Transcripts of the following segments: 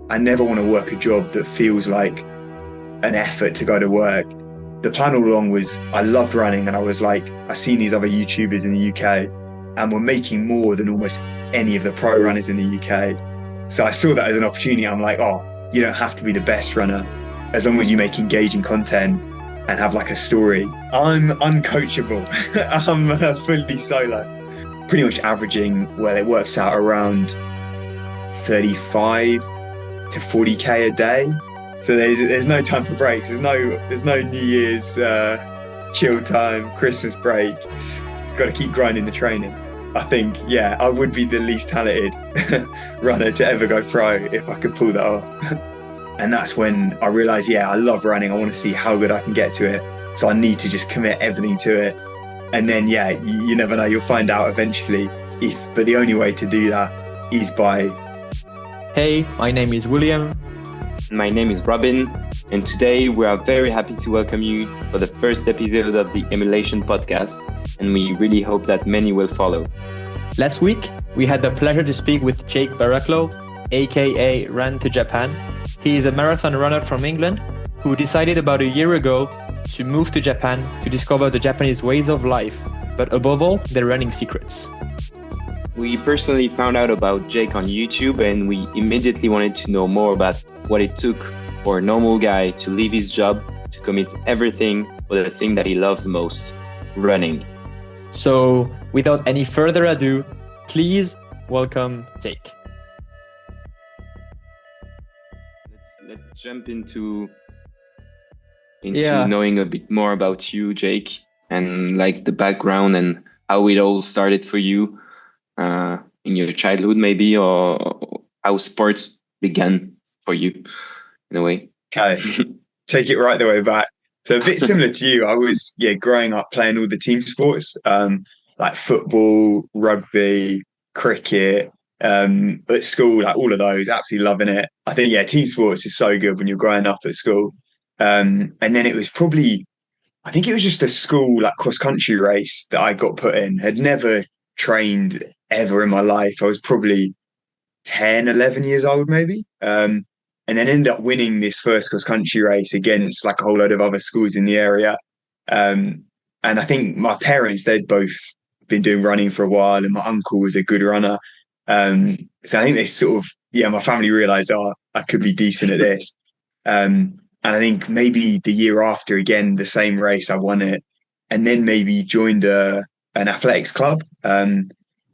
I never want to work a job that feels like an effort to go to work. The plan all along was I loved running, and I was like, I seen these other YouTubers in the UK and were making more than almost any of the pro runners in the UK. So I saw that as an opportunity. I'm like, oh, you don't have to be the best runner as long as you make engaging content and have like a story. I'm uncoachable. I'm fully solo, pretty much averaging, well, it works out around 35 to 40K a day. So there's no time for breaks. There's no New Year's chill time, Christmas break. Got to keep grinding the training. I think, yeah, I would be the least talented runner to ever go pro if I could pull that off. And that's when I realized, yeah, I love running. I want to see how good I can get to it. So I need to just commit everything to it. And then, yeah, you never know. You'll find out eventually but the only way to do that is by. Hey, my name is William. My name is Robin, and today we are very happy to welcome you for the first episode of the Emulation podcast, and we really hope that many will follow. Last week, we had the pleasure to speak with Jake Barraclough, aka Ran to Japan. He is a marathon runner from England who decided about a year ago to move to Japan to discover the Japanese ways of life, but above all, their running secrets. We personally found out about Jake on YouTube, and we immediately wanted to know more about what it took for a normal guy to leave his job to commit everything for the thing that he loves most, running. So, without any further ado, please welcome Jake. Let's jump into knowing a bit more about you, Jake, and like the background and how it all started for you. In your childhood, maybe, or how sports began for you, in a way. Okay, take it right the way back. So a bit similar to you, I was growing up playing all the team sports, like football, rugby, cricket, at school, like all of those, absolutely loving it. I think team sports is so good when you're growing up at school. And then it was I think it was just a school like cross country race that I got put in. Had never trained ever in my life. I was probably 10, 11 years old, maybe. And then ended up winning this first cross country race against like a whole load of other schools in the area. And I think my parents, they'd both been doing running for a while, and my uncle was a good runner. So I think they sort of, my family realized, oh, I could be decent at this. And I think maybe the year after, again, the same race, I won it. And then maybe joined an athletics club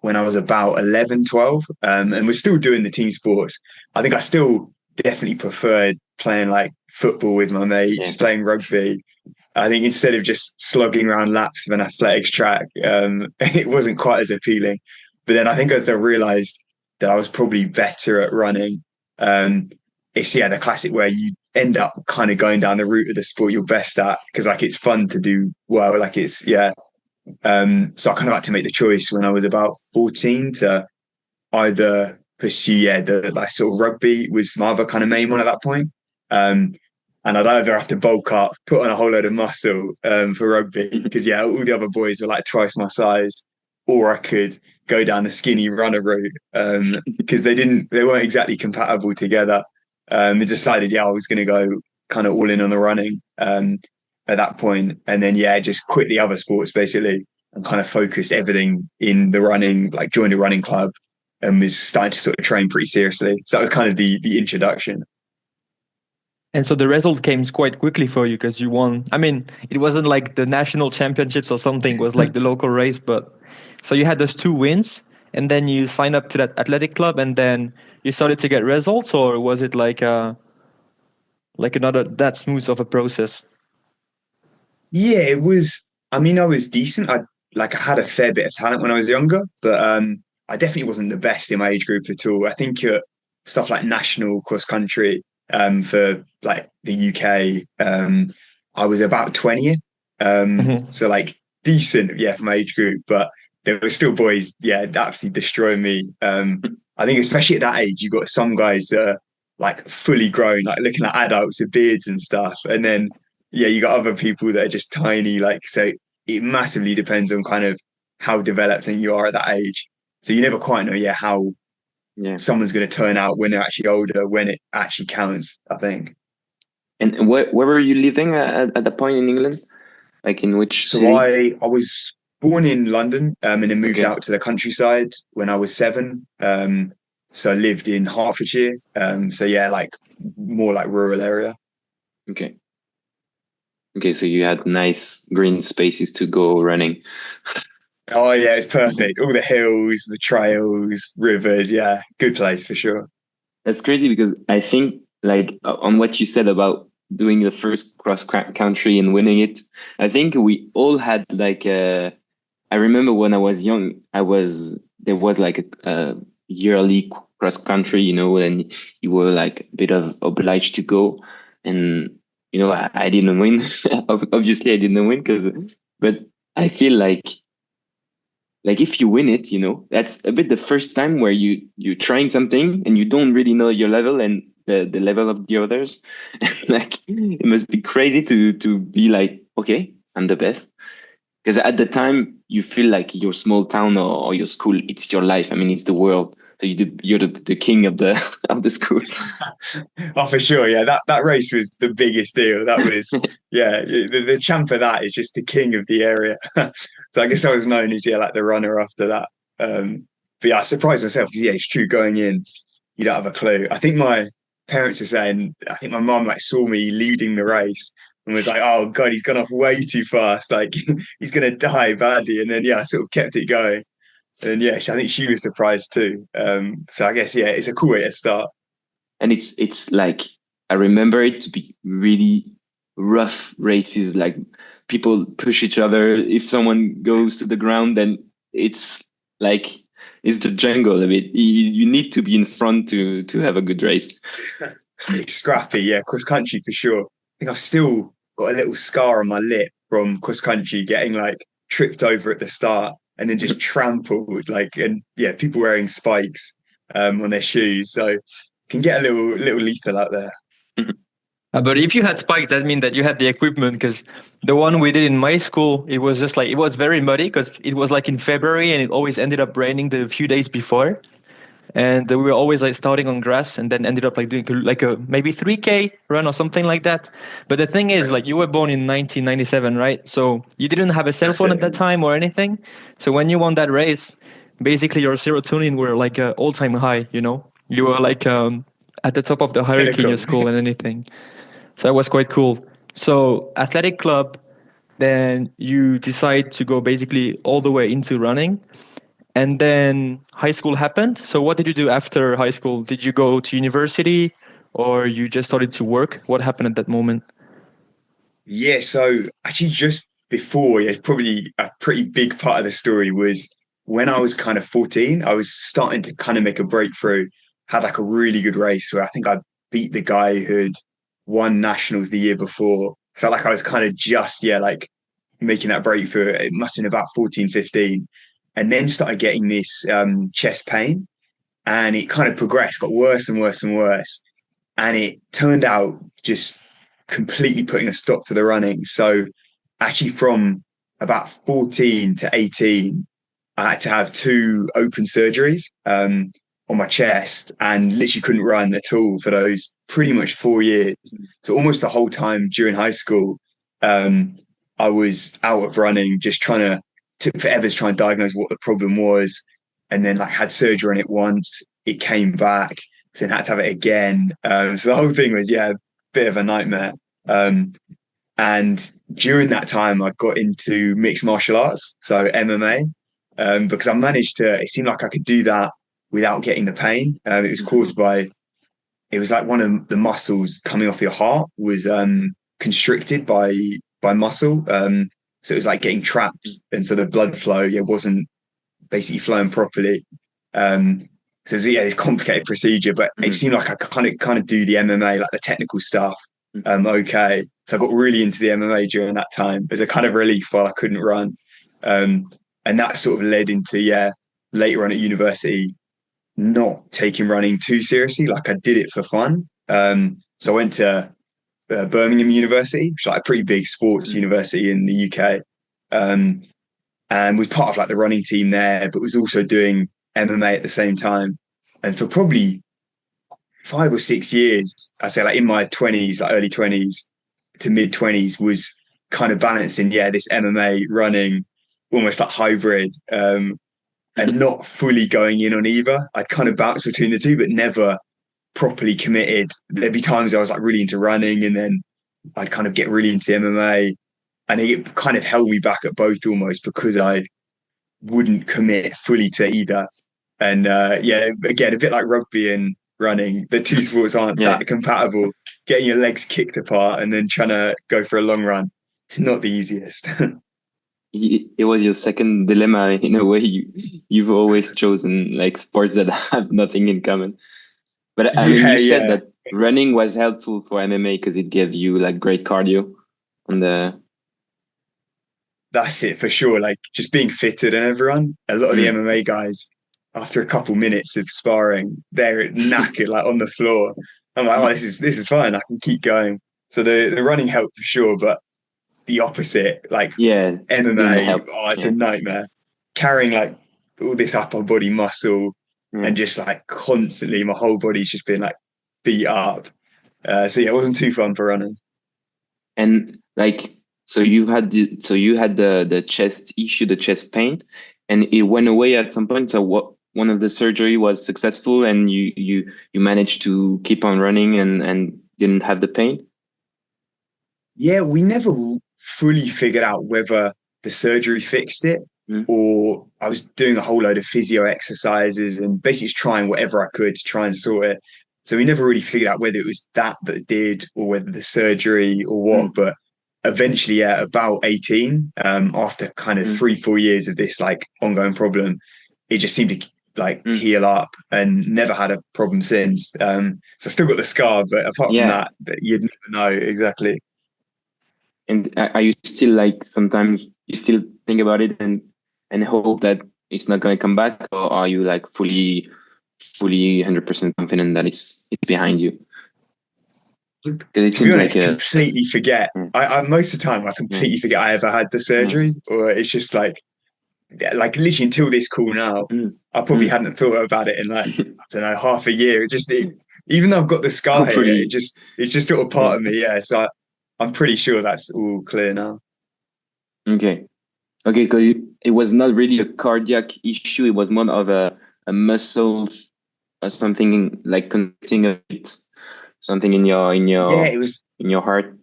when I was about 11, 12. And we're still doing the team sports. I think I still definitely preferred playing like football with my mates, playing rugby. I think instead of just slogging around laps of an athletics track, it wasn't quite as appealing. But then I think as I realised that I was probably better at running, it's the classic where you end up kind of going down the route of the sport you're best at, because like it's fun to do well. Like it's so I kind of had to make the choice when I was about 14 to either pursue the like sort of rugby was my other kind of main one at that point. And I'd either have to bulk up, put on a whole load of muscle for rugby, because all the other boys were like twice my size, or I could go down the skinny runner route, because they weren't exactly compatible together. I decided I was going to go kind of all in on the running at that point, and then just quit the other sports basically and kind of focused everything in the running, like joined a running club and was starting to sort of train pretty seriously. So that was kind of the introduction. And so the result came quite quickly for you because you won. I mean, it wasn't like the national championships or something, it was like the local race. But so you had those 2 wins, and then you signed up to that athletic club, and then you started to get results, or was it like another that smooth of a process? Yeah, it was. I mean, I was decent. I had a fair bit of talent when I was younger, but I definitely wasn't the best in my age group at all. I think stuff like national cross country for like the UK, I was about 20th. So like decent, for my age group, but there were still boys, absolutely destroying me. I think especially at that age, you got some guys that are like fully grown, like looking like adults with beards and stuff, and then you got other people that are just tiny. Like, so it massively depends on kind of how developed you are at that age. So you never quite know, how Yeah. someone's going to turn out when they're actually older, when it actually counts, I think. And where were you living at that point in England? Like in which So city? I was born in London, and then moved Okay. out to the countryside when I was 7. So I lived in Hertfordshire. So yeah, like more like rural area. Okay. Okay, so you had nice green spaces to go running. Oh yeah, it's perfect. All the hills, the trails, rivers. Yeah, good place for sure. That's crazy because I think like on what you said about doing the first country and winning it, I think we all had like I remember when I was young, there was like a yearly cross country, and you were like a bit of obliged to go, and I didn't win. Obviously, I didn't win but I feel like if you win it, that's a bit the first time where you're trying something and you don't really know your level and the level of the others. Like it must be crazy to be like, okay, I'm the best. Because at the time you feel like your small town or your school, it's your life. I mean, it's the world. So you're the king of the of the school. Oh, for sure. Yeah, that race was the biggest deal. That was, yeah, the champ of that is just the king of the area. So I guess I was known as, yeah, like the runner after that. But yeah, I surprised myself because, yeah, it's true, going in, you don't have a clue. I think my parents were saying, I think my mum like saw me leading the race and was like, oh God, he's gone off way too fast. Like he's going to die badly. And then, yeah, I sort of kept it going. And yeah, I think she was surprised too. So I guess, yeah, it's a cool way to start. And it's like I remember it to be really rough races. Like people push each other. If someone goes to the ground, then it's like it's the jungle a bit. You need to be in front to have a good race. It's scrappy, yeah, cross country for sure. I think I've still got a little scar on my lip from cross country getting like tripped over at the start and then just trampled, like, and yeah, people wearing spikes on their shoes. So can get a little lethal out there. But if you had spikes, that means that you had the equipment. Because the one we did in my school, it was just like it was very muddy because it was like in February and it always ended up raining the few days before. And we were always like starting on grass and then ended up like doing like a maybe 3K run or something like that. But the thing is, like, you were born in 1997, right? So you didn't have a cell That's phone at it. that time or anything. So when you won that race, basically your serotonin were like all-time high. You were like at the top of the hierarchy in your Pinnacle. school and anything. So that was quite cool. So athletic club, then you decide to go basically all the way into running. And then high school happened. So what did you do after high school? Did you go to university or you just started to work? What happened at that moment? Yeah, so actually just before, yeah, it's probably a pretty big part of the story was when I was kind of 14, I was starting to kind of make a breakthrough, had like a really good race where I think I beat the guy who'd won nationals the year before. Felt like I was kind of just, yeah, like making that breakthrough. It must have been about 14, 15. And then started getting this chest pain and it kind of progressed, got worse and worse and worse. And it turned out just completely putting a stop to the running. So actually from about 14 to 18, I had to have 2 open surgeries on my chest and literally couldn't run at all for those pretty much 4 years. So almost the whole time during high school, um, I was out of running, just trying to took forever to try and diagnose what the problem was, and then like had surgery on it once. It came back, so then had to have it again. So the whole thing was, yeah, a bit of a nightmare. Um, and during that time, I got into mixed martial arts, so MMA, because I managed to. It seemed like I could do that without getting the pain. It was caused by. It was like one of the muscles coming off your heart was constricted by muscle. So it was like getting trapped, and so the blood flow, yeah, wasn't basically flowing properly. Um, so yeah, it's a complicated procedure, but it Mhm. seemed like I kind of do the MMA, like the technical stuff. Okay. So I got really into the MMA during that time as a kind of relief while I couldn't run. And that sort of led into, yeah, later on at university, not taking running too seriously. Like I did it for fun. So I went to Birmingham University, which is like a pretty big sports university in the UK. Um, and was part of like the running team there, but was also doing MMA at the same time. And for probably 5 or 6 years, I say like in my 20s, like early 20s to mid 20s, was kind of balancing, this MMA running, almost like hybrid, and not fully going in on either. I'd kind of bounce between the two, but never properly committed. There'd be times I was like really into running, and then I'd kind of get really into MMA, and it kind of held me back at both almost because I wouldn't commit fully to either. And again, a bit like rugby and running, the two sports aren't Yeah. that compatible. Getting your legs kicked apart and then trying to go for a long run, it's not the easiest. It was your second dilemma in a way. You've always chosen like sports that have nothing in common. But I mean, Yeah, you said yeah. that running was helpful for MMA because it gave you like great cardio on the. That's it for sure. Like just being fitter than everyone. A lot of the Mm. MMA guys, after a couple minutes of sparring, they're knackered, like on the floor. I'm like, oh, this is fine. I can keep going. So the running helped for sure, but the opposite, like Yeah, didn't MMA, help. oh, it's a Yeah. nightmare. Carrying like all this upper body muscle Yeah. and just like constantly, my whole body's just been like beat up. So yeah, it wasn't too fun for running. And like, so you had the chest issue, the chest pain, and it went away at some point. So what? One of the surgery was successful, and you managed to keep on running and didn't have the pain. Yeah, we never fully figured out whether the surgery fixed it Mm. or I was doing a whole load of physio exercises and basically just trying whatever I could to try and sort it. So we never really figured out whether it was that did or whether the surgery or what. Mm. But eventually, yeah, about 18, after kind of Mm. 3, 4 years of this like ongoing problem, it just seemed to like Mm. heal up and never had a problem since. So I still got the scar, but apart from Yeah. that, you'd never know exactly. And are you still like sometimes you still think about it and hope that it's not going to come back, or are you like fully 100% confident that it's behind you? Because it To be seems like honest, a completely forget. yeah, I most of the time I yeah, completely forget I ever had the yeah. surgery, or it's just like literally until this call now, Mm. I probably Mm. hadn't thought about it in like I don't know half a year. Even though I've got the scar here, Hopefully, it's just sort of yeah. part of me. Yeah, so I'm pretty sure that's all clear now. Okay, okay, because it was not really a cardiac issue. It was more of a muscle or something like connecting a bit, something in your Yeah, it was. in your heart.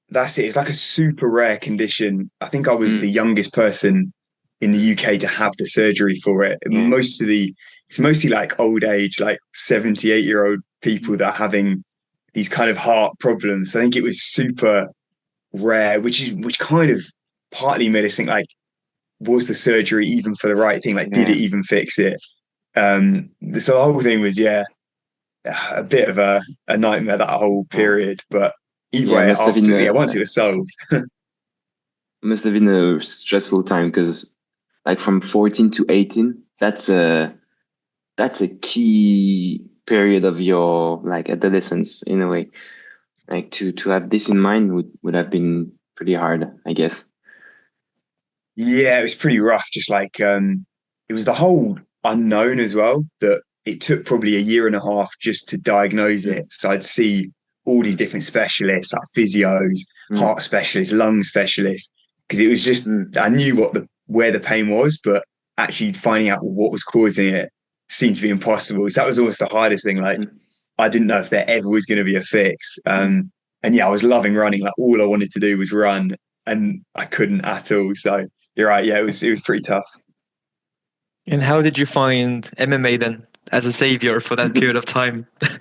That's it. It's like a super rare condition. I think I was the Mm. youngest person in the Mm. UK to have the surgery for it. Yeah. It's mostly like old age, like 78-year-old people that are having these kind of heart problems. I think it was super rare, which kind of partly made us think like, was the surgery even for the right thing? Like, did Yeah. it even fix it? So the whole thing was, a bit of a nightmare that whole Yeah. period. But either Yeah, way, after once it was solved. must have been a stressful time because like from 14 to 18, that's a key period of your like adolescence in a way. Like to have this in mind would have been pretty hard, I guess. Yeah, it was pretty rough. Just like it was the whole unknown as well. That it took probably a year and a half just to diagnose Mm. it. So I'd see all these Mm. different specialists, like physios, Mm. heart specialists, lung specialists, because it was just Mm. I knew where the pain was, but actually finding out what was causing it seemed to be impossible. So that was almost the hardest thing. Like Mm. I didn't know if there ever was going to be a fix. And yeah, I was loving running. Like all I wanted to do was run, and I couldn't at all. So you're right. Yeah, it was pretty tough. And how did you find MMA then as a savior for that period of time? I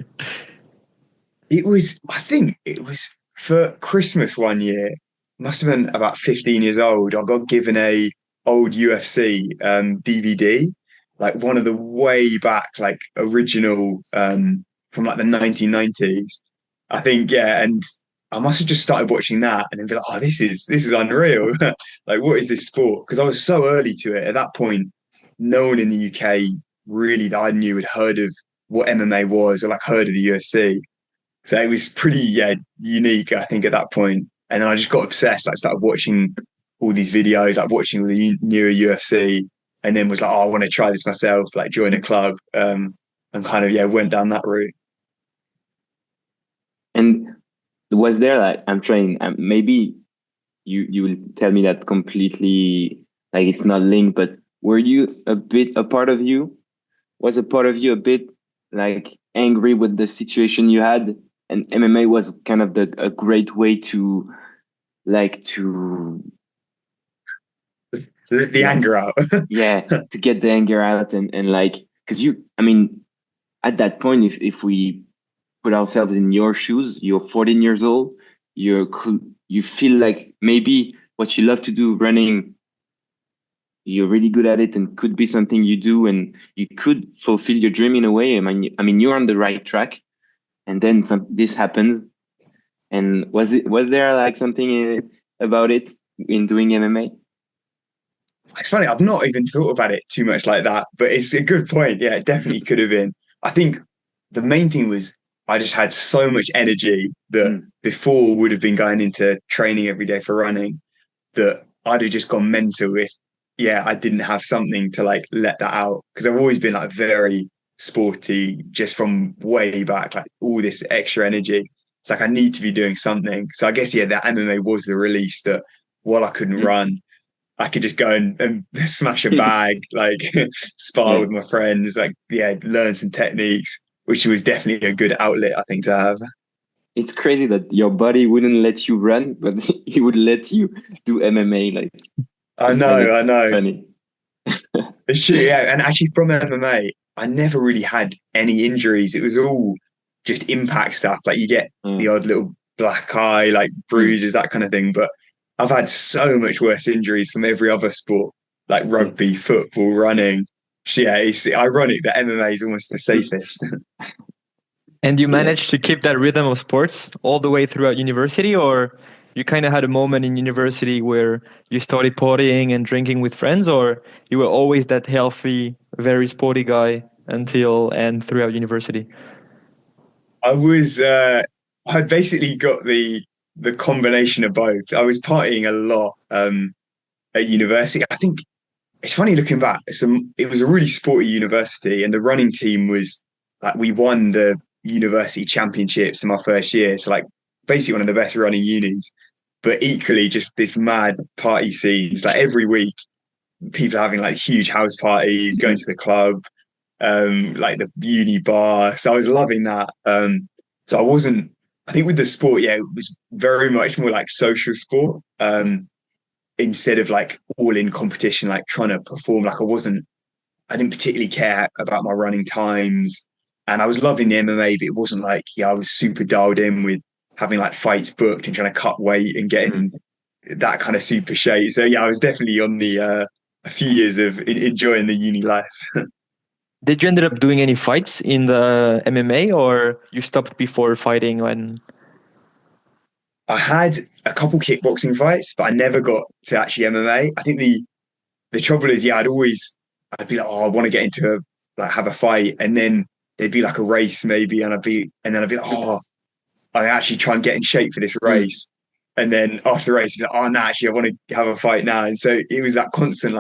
think it was for Christmas one year. Must have been about 15 years old. I got given a old UFC DVD, like one of the way back, like original from like the 1990s. I think, yeah, and I must have just started watching that and then be like, oh, this is unreal. Like, what is this sport? Because I was so early to it. At that point, no one in the UK really that I knew had heard of what MMA was or like heard of the UFC. So it was pretty, unique, I think, at that point. And then I just got obsessed. I started watching all these videos, like watching all the newer UFC, and then was like, oh, I want to try this myself, like join a club. and kind of went down that route. And was there like I'm trying maybe you will tell me that completely like it's not linked, but were you a part of you was a part of you a bit like angry with the situation you had, and MMA was kind of a great way to like to The yeah anger out. yeah to get the anger out, and like because you I mean at that point if we put ourselves in your shoes, you're 14 years old, you feel like maybe what you love to do, running, you're really good at it and could be something you do and you could fulfill your dream in a way. I mean you're on the right track, and then this happened. And was there like something about it in doing MMA? It's funny, I've not even thought about it too much like that, but it's a good point. Yeah, it definitely could have been. I think the main thing was I just had so much energy that Mm, before would have been going into training every day for running, that I'd have just gone mental if, I didn't have something to like let that out. Because I've always been like very sporty just from way back, like all this extra energy. It's like I need to be doing something. So I guess, that MMA was the release that while I couldn't mm. run, I could just go and smash a bag, like spar Yeah, with my friends, like, learn some techniques, which was definitely a good outlet, I think, to have. it's crazy that your body wouldn't let you run, but he would let you do MMA. Like I I find know, it I know. funny. It's true, yeah. And actually, from MMA, I never really had any injuries. It was all just impact stuff. Like you get the Mm, odd little black eye, like mm, bruises, that kind of thing. But I've had so much worse injuries from every other sport, like yeah. rugby, football, running. Yeah, it's ironic that MMA is almost the safest. And you Yeah. managed to keep that rhythm of sports all the way throughout university, or you kind of had a moment in university where you started partying and drinking with friends, or you were always that healthy, very sporty guy until and throughout university? I was I basically got the combination of both. I was partying a lot at university. I think it's funny looking back. It was a really sporty university, and the running team was like we won the university championships in my first year. So like basically one of the best running unis. But equally, just this mad party scenes. Like every week, people having like huge house parties, going to the club, like the uni bar. So I was loving that. So I wasn't. I think with the sport, it was very much more like social sport. Instead of like all in competition, like trying to perform. Like I didn't particularly care about my running times, and I was loving the MMA, but it wasn't like, I was super dialed in with having like fights booked and trying to cut weight and Mm. getting that kind of super shape. So I was definitely on the a few years of enjoying the uni life. Did you ended up doing any fights in the MMA, or you stopped before fighting when? I had a couple kickboxing fights, but I never got to actually MMA. I think the trouble is, I'd be like, oh, I want to get into have a fight, and then there'd be like a race maybe, and then I'd be like, oh, I actually try and get in shape for this Mm. race, and then after the race, I'd be like, oh no, actually I want to have a fight now, and so it was that constant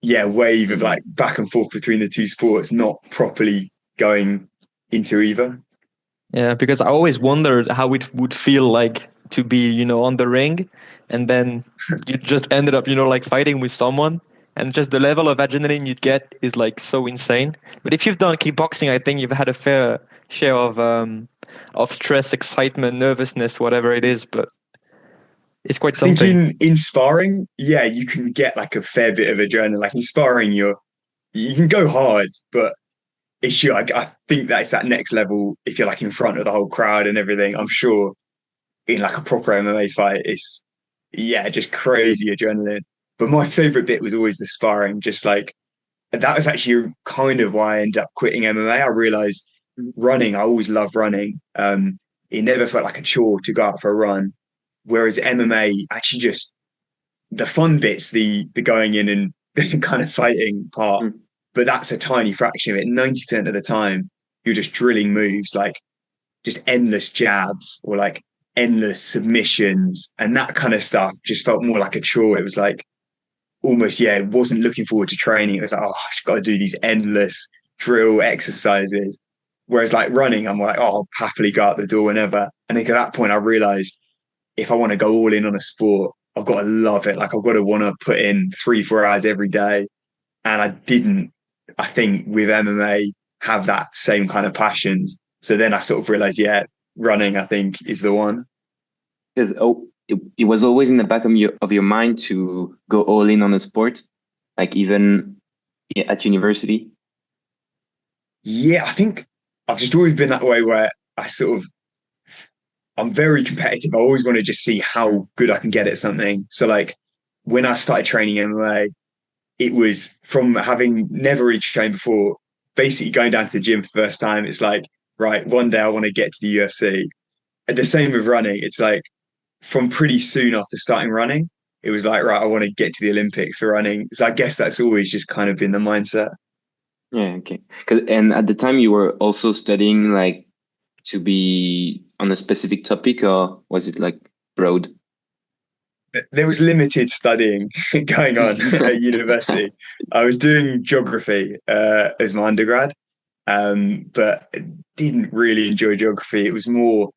wave of like back and forth between the two sports, not properly going into either. Yeah, because I always wondered how it would feel like to be, on the ring, and then you just ended up, like fighting with someone, and just the level of adrenaline you'd get is like so insane. But if you've done kickboxing, I think you've had a fair share of stress, excitement, nervousness, whatever it is. But it's quite I think something. in sparring, you can get like a fair bit of adrenaline. Like in sparring, you can go hard, but it's you. I think that it's that next level if you're like in front of the whole crowd and everything. I'm sure in like a proper MMA fight, it's just crazy adrenaline. But my favorite bit was always the sparring. Just like that was actually kind of why I ended up quitting MMA. I realized running, I always loved running. It never felt like a chore to go out for a run. Whereas MMA actually just the fun bits, the going in and kind of fighting part, Mm. but that's a tiny fraction of it. 90% of the time, you're just drilling moves like just endless jabs or like endless submissions, and that kind of stuff just felt more like a chore. It was like almost, it wasn't looking forward to training. It was like, oh, I've got to do these endless drill exercises. Whereas like running, I'm like, oh, I'll happily go out the door whenever. And I think at that point, I realized if I want to go all in on a sport, I've got to love it. Like I've got to want to put in 3, 4 hours every day. And I didn't, I think with MMA, have that same kind of passions. So then I sort of realized, yeah, running, I think, is the one. Because it was always in the back of your mind to go all in on a sport, like even at university. Yeah, I think I've just always been that way where I'm very competitive. I always want to just see how good I can get at something. So like when I started training MMA, it was from having never really trained before, basically going down to the gym for the first time. It's like, right, one day I want to get to the UFC. And the same with running. It's like from pretty soon after starting running, it was like, right, I want to get to the Olympics for running. So I guess that's always just kind of been the mindset. Yeah, okay. And at the time you were also studying like to be on a specific topic, or was it like broad? There was limited studying going on at university. I was doing geography as my undergrad, but didn't really enjoy geography. It was more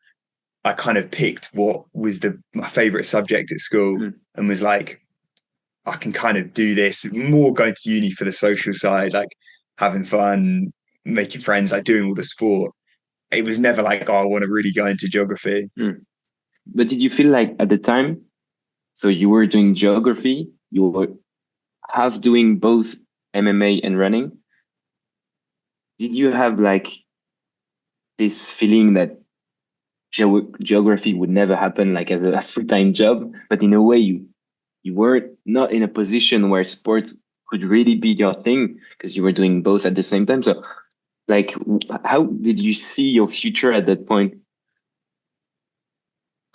I kind of picked what was my favorite subject at school and was like, I can kind of do this more going to uni for the social side, like having fun, making friends, like doing all the sport. It was never like, oh, I want to really go into geography. But did you feel like at the time, so you were doing geography, you were half doing both MMA and running? Did you have like this feeling that geography would never happen like as a full-time job, but in a way you were not in a position where sports could really be your thing because you were doing both at the same time. So like how did you see your future at that point?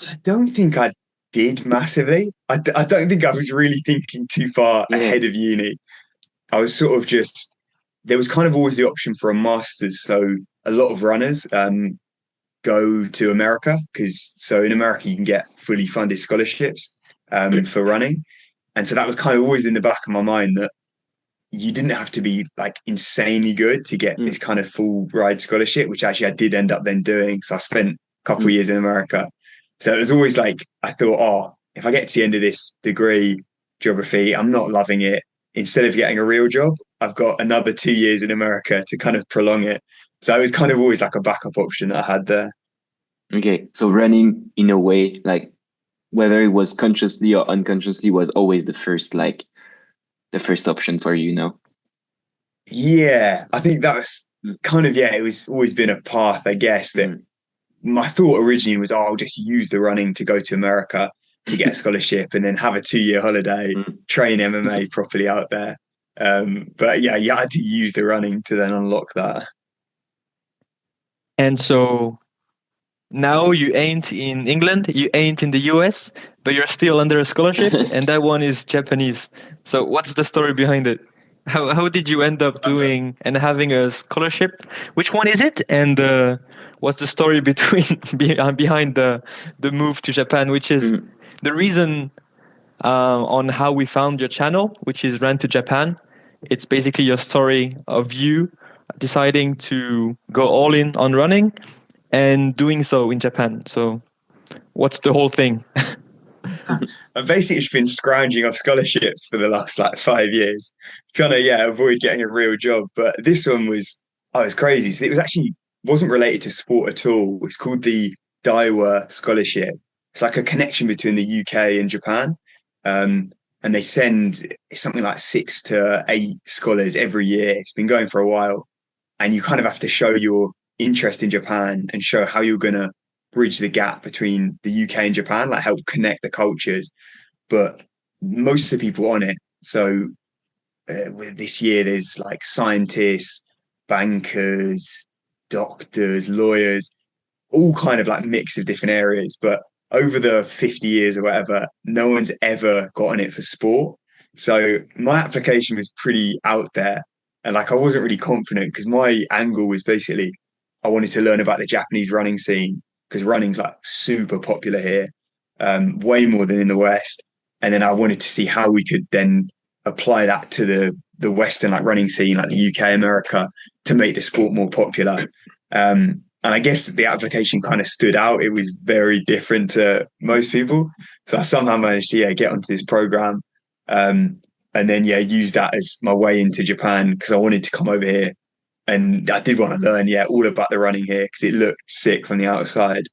I don't think I did massively. I don't think I was really thinking too far Yeah. ahead of uni. I was sort of just, there was kind of always the option for a master's. So a lot of runners go to America because so in America you can get fully funded scholarships for running. And so that was kind of always in the back of my mind that you didn't have to be like insanely good to get this kind of full ride scholarship, which actually I did end up then doing. So I spent a couple of years in America. So it was always like, I thought, oh, if I get to the end of this degree, geography, I'm not loving it. Instead of getting a real job, I've got another 2 years in America to kind of prolong it. So it was kind of always like a backup option that I had there. Okay. So running in a way, like whether it was consciously or unconsciously, was always the first option for you, no? Yeah, I think that was kind of, yeah, it was always been a path, I guess, that my thought originally was, oh, I'll just use the running to go to America to get a scholarship and then have a 2 year holiday, train MMA properly out there. But yeah, you had to use the running to then unlock that. And so now you ain't in England, you ain't in the US, but you're still under a scholarship, and that one is Japanese. So what's the story behind it? How did you end up doing and having a scholarship? Which one is it? And what's the story behind the move to Japan? Which is the reason on how we found your channel, which is Ran to Japan. It's basically your story of you deciding to go all in on running and doing so in Japan. So what's the whole thing? I've basically just been scrounging off scholarships for the last like 5 years, trying to avoid getting a real job. But this one was, oh, it was crazy. So it was actually wasn't related to sport at all. It's called the Daiwa scholarship. It's like a connection between the UK and Japan. And they send something like 6 to 8 scholars every year. It's been going for a while. And you kind of have to show your interest in Japan and show how you're going to bridge the gap between the UK and Japan, like help connect the cultures. But most of the people on it, so with this year, there's like scientists, bankers, doctors, lawyers, all kind of like mix of different areas. But over the 50 years or whatever, no one's ever gotten it for sport. So my application was pretty out there. And like I wasn't really confident because my angle was basically I wanted to learn about the Japanese running scene because running's like super popular here, way more than in the West. And then I wanted to see how we could then apply that to the Western like running scene, like the UK, America, to make the sport more popular. And I guess the application kind of stood out. It was very different to most people. So I somehow managed to get onto this program. And then use that as my way into Japan because I wanted to come over here and I did want to learn all about the running here because it looked sick from the outside.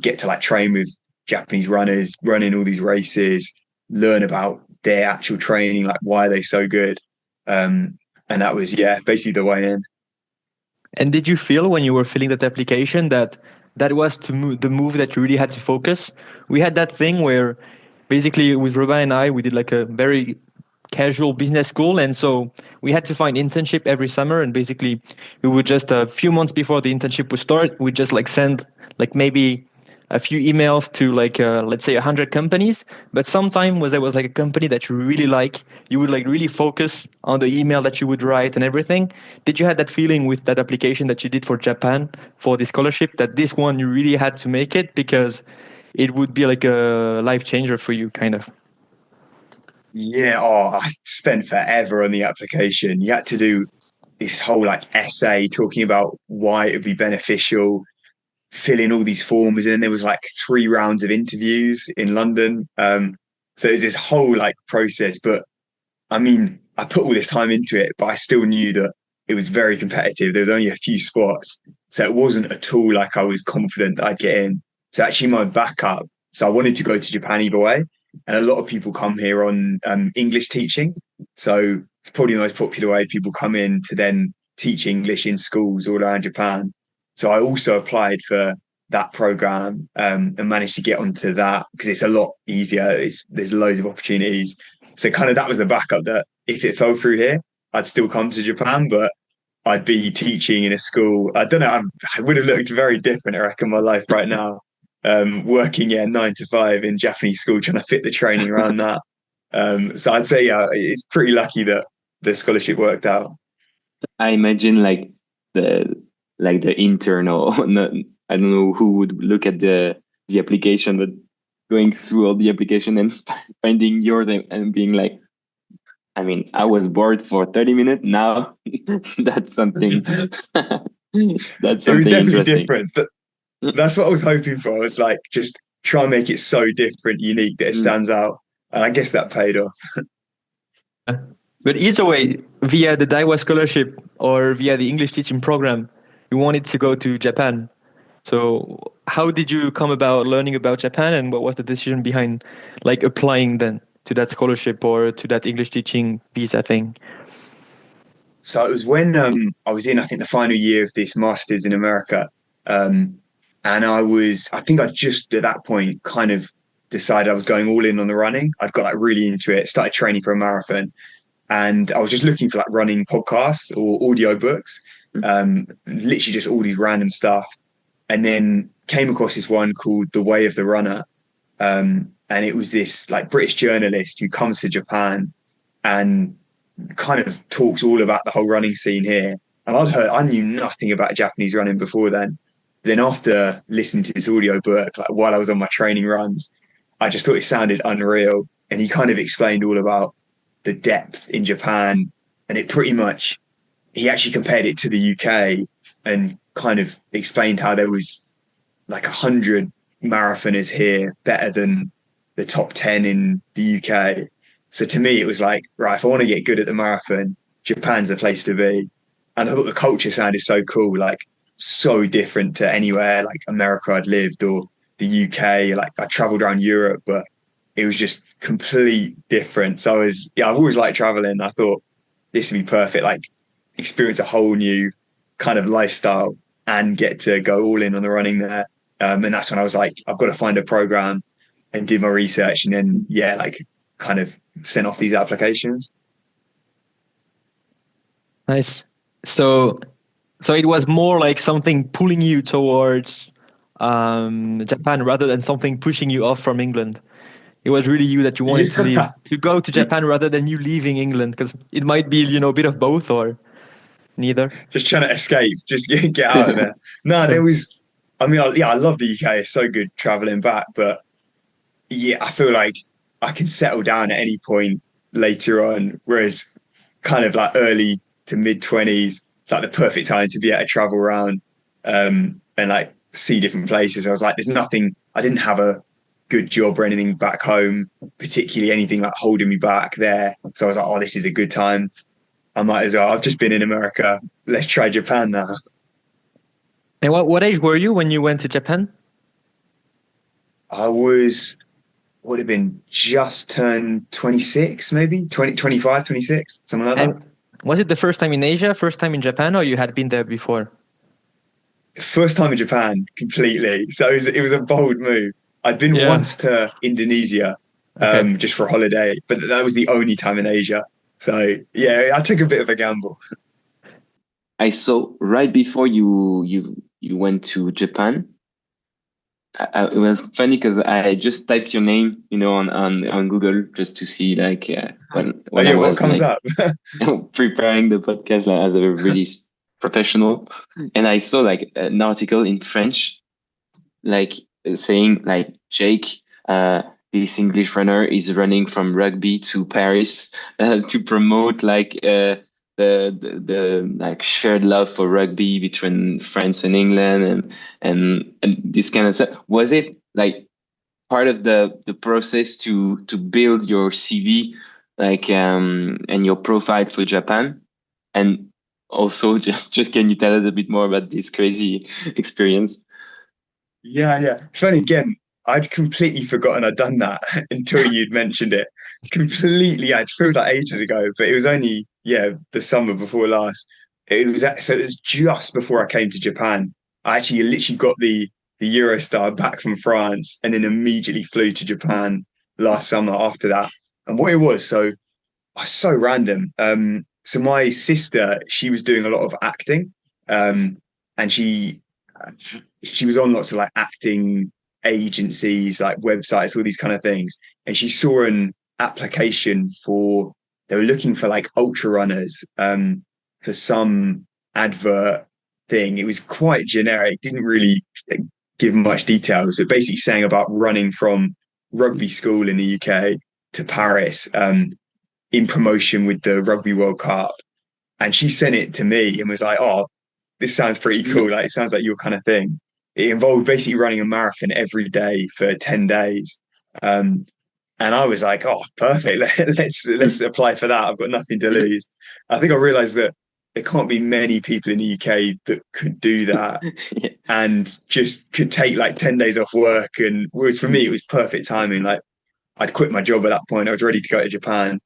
Get to like train with Japanese runners, running all these races, learn about their actual training, like why they're so good. And that was basically the way in. And did you feel when you were filling that application that that was the move that you really had to focus? We had that thing where basically with Ruben and I, we did like a very casual business school. And so we had to find internship every summer. And basically we would just a few months before the internship would start, we just like send like maybe a few emails to like let's say 100 companies. But sometimes there was like a company that you really like, you would like really focus on the email that you would write and everything. Did you have that feeling with that application that you did for Japan for the scholarship that this one you really had to make it because it would be like a life changer for you kind of? I spent forever on the application. You had to do this whole like essay talking about why it would be beneficial, fill in all these forms, and then there was like 3 rounds of interviews in London. So it was this whole like process. But I mean, I put all this time into it, but I still knew that it was very competitive. There was only a few spots, so it wasn't at all like I was confident that I'd get in. So actually, my backup. So I wanted to go to Japan either way, and a lot of people come here on English teaching. So it's probably the most popular way people come in to then teach English in schools all around Japan. So I also applied for that program and managed to get onto that because it's a lot easier. There's loads of opportunities. So kind of that was the backup that if it fell through here, I'd still come to Japan, but I'd be teaching in a school. I don't know. I would have looked very different, I reckon, my life right now. Working 9 to 5 in Japanese school, trying to fit the training around that. So I'd say it's pretty lucky that the scholarship worked out. I imagine the internal. I don't know who would look at the application, but going through all the application and finding yours and being like, I mean, I was bored for 30 minutes. Now that's something. That's something it was definitely interesting. Different. But that's what I was hoping for. I was like, just try and make it so different, unique that it stands out. And I guess that paid off. But either way, via the Daiwa scholarship or via the English teaching program, you wanted to go to Japan. So how did you come about learning about Japan and what was the decision behind like applying then to that scholarship or to that English teaching visa thing? So it was when I was in, I think, the final year of this master's in America. And I think I just at that point kind of decided I was going all in on the running. I'd got like really into it, started training for a marathon. And I was just looking for like running podcasts or audio books, literally just all these random stuff. And then came across this one called The Way of the Runner. And it was this like British journalist who comes to Japan and kind of talks all about the whole running scene here. And I knew nothing about Japanese running before then. Then after listening to this audio book, like while I was on my training runs, I just thought it sounded unreal. And he kind of explained all about the depth in Japan. And he actually compared it to the UK and kind of explained how there was like 100 marathoners here better than the top 10 in the UK. So to me, it was like, right, if I want to get good at the marathon, Japan's the place to be. And I thought the culture sounded so cool, like so different to anywhere like America I'd lived or the UK. Like I traveled around Europe, but it was just complete different. So I've always liked traveling. I thought this would be perfect, like experience a whole new kind of lifestyle and get to go all in on the running there. And that's when I was like, I've got to find a program and did my research and then, like kind of sent off these applications. Nice. So it was more like something pulling you towards Japan rather than something pushing you off from England. It was really you that you wanted to leave, to go to Japan rather than you leaving England, because it might be, a bit of both or neither. Just trying to escape, just get out of there. No, there was, I love the UK. It's so good traveling back, but I feel like I can settle down at any point. later on. Whereas kind of like early to mid 20s, it's like the perfect time to be able to travel around and like see different places. I was like, there's nothing, I didn't have a good job or anything back home, particularly anything like holding me back there. So I was like, oh, this is a good time. I might as well. I've just been in America. Let's try Japan now. And what age were you when you went to Japan? I would have been just turned 26, maybe 20, 25, 26, something like And that. was it the first time in Asia, first time in Japan, or you had been there before? First time in Japan completely. So it was a bold move. I'd been Yeah. once to Indonesia Okay. just for a holiday, but that was the only time in Asia. So yeah, I took a bit of a gamble. I saw right before you went to Japan. It was funny because I just typed your name, on Google just to see like Oh when I yeah, what was comes like up? preparing the podcast as a really professional, and I saw like an article in French, like saying like Jake, uh, this English runner is running from rugby to Paris to promote like the like shared love for rugby between France and England and this kind of stuff. Was it like part of the process to build your CV like and your profile for Japan? And also just can you tell us a bit more about this crazy experience? Yeah, yeah. Funny again, I'd completely forgotten I'd done that until you'd mentioned it. Completely, it feels like ages ago, but it was only, yeah, the summer before last. So it was just before I came to Japan. I actually literally got the Eurostar back from France and then immediately flew to Japan last summer after that. And what it was, so random. So my sister, she was doing a lot of acting, and she was on lots of like acting agencies, like websites, all these kind of things. And she saw an application for they were looking for like ultra runners for some advert thing. It was quite generic, didn't really give much details. But basically saying about running from rugby school in the UK to Paris in promotion with the Rugby World Cup. And she sent it to me and was like, "Oh, this sounds pretty cool. Like, it sounds like your kind of thing." It involved basically running a marathon every day for 10 days. Um, and I was like, "Oh, perfect. Let's apply for that. I've got nothing to lose." I think I realized that there can't be many people in the UK that could do that and just could take like 10 days off work. And whereas for me, it was perfect timing. Like, I'd quit my job at that point. I was ready to go to Japan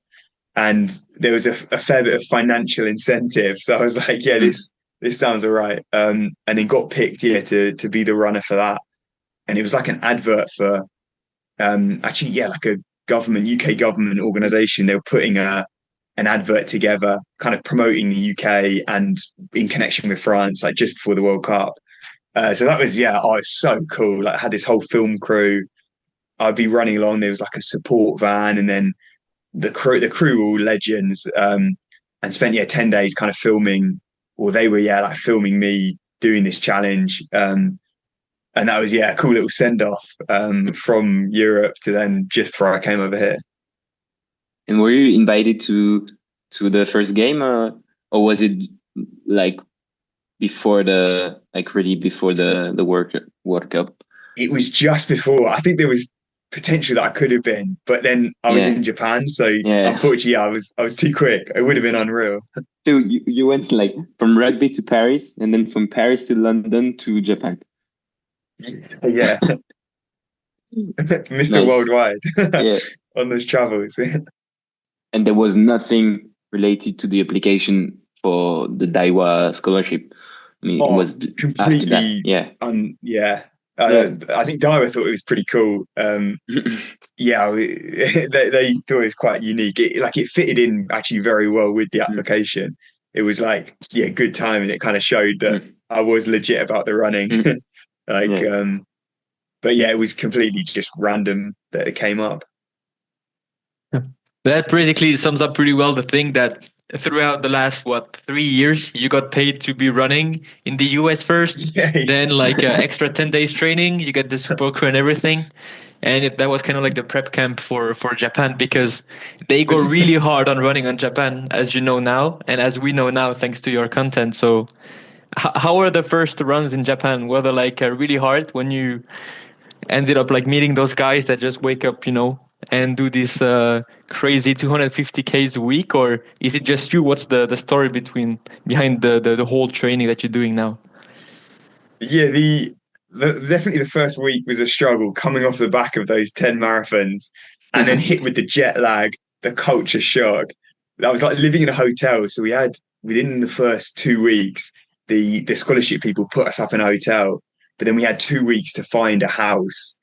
and there was a fair bit of financial incentive. So I was like, yeah, this sounds all right. And then got picked, yeah, to be the runner for that. And it was like an advert for actually, yeah, like a government, UK government organization. They were putting an advert together, kind of promoting the UK and in connection with France, like just before the World Cup. So that was, yeah, oh, it's so cool. Like I had this whole film crew. I'd be running along. There was like a support van, and then the crew were all legends, and spent, yeah, 10 days kind of filming, or they were, yeah, like filming me doing this challenge, and that was, yeah, a cool little send off from Europe to then just before I came over here. And were you invited to the first game, or was it like before the like really before the World Cup? It was just before. I think there was potential that I could have been, but then I was Yeah, in Japan, so yeah. unfortunately, yeah, I was too quick. It would have been unreal. So you went like from rugby to Paris, and then from Paris to London to Japan. Yeah, Mr. Nice. Worldwide Yeah. on those travels. And there was nothing related to the application for the Daiwa scholarship. I mean, it was Oh, after that. completely Yeah. yeah. Yeah. I think Daiwa thought it was pretty cool. Yeah, they thought it was quite unique. It fitted in actually very well with the application. It was like, yeah, good timing. It kind of showed that I was legit about the running. Like, Yeah. but yeah, it was completely just random that it came up. That basically sums up pretty well the thing that throughout the last, 3 years, you got paid to be running in the US first, Yeah, then like extra 10 days training, you get the super crew and everything. and that was kind of like the prep camp for Japan, because they go really hard on running on Japan, as you know now, and as we know now, thanks to your content. So, how were the first runs in Japan? Were they like really hard when you ended up like meeting those guys that just wake up, and do this crazy 250 Ks a week, or is it just you? What's the story behind the whole training that you're doing now? Yeah, definitely the first week was a struggle coming off the back of those 10 marathons and then hit with the jet lag, the culture shock. I was like living in a hotel. So we had within the first 2 weeks, the scholarship people put us up in a hotel, but then we had 2 weeks to find a house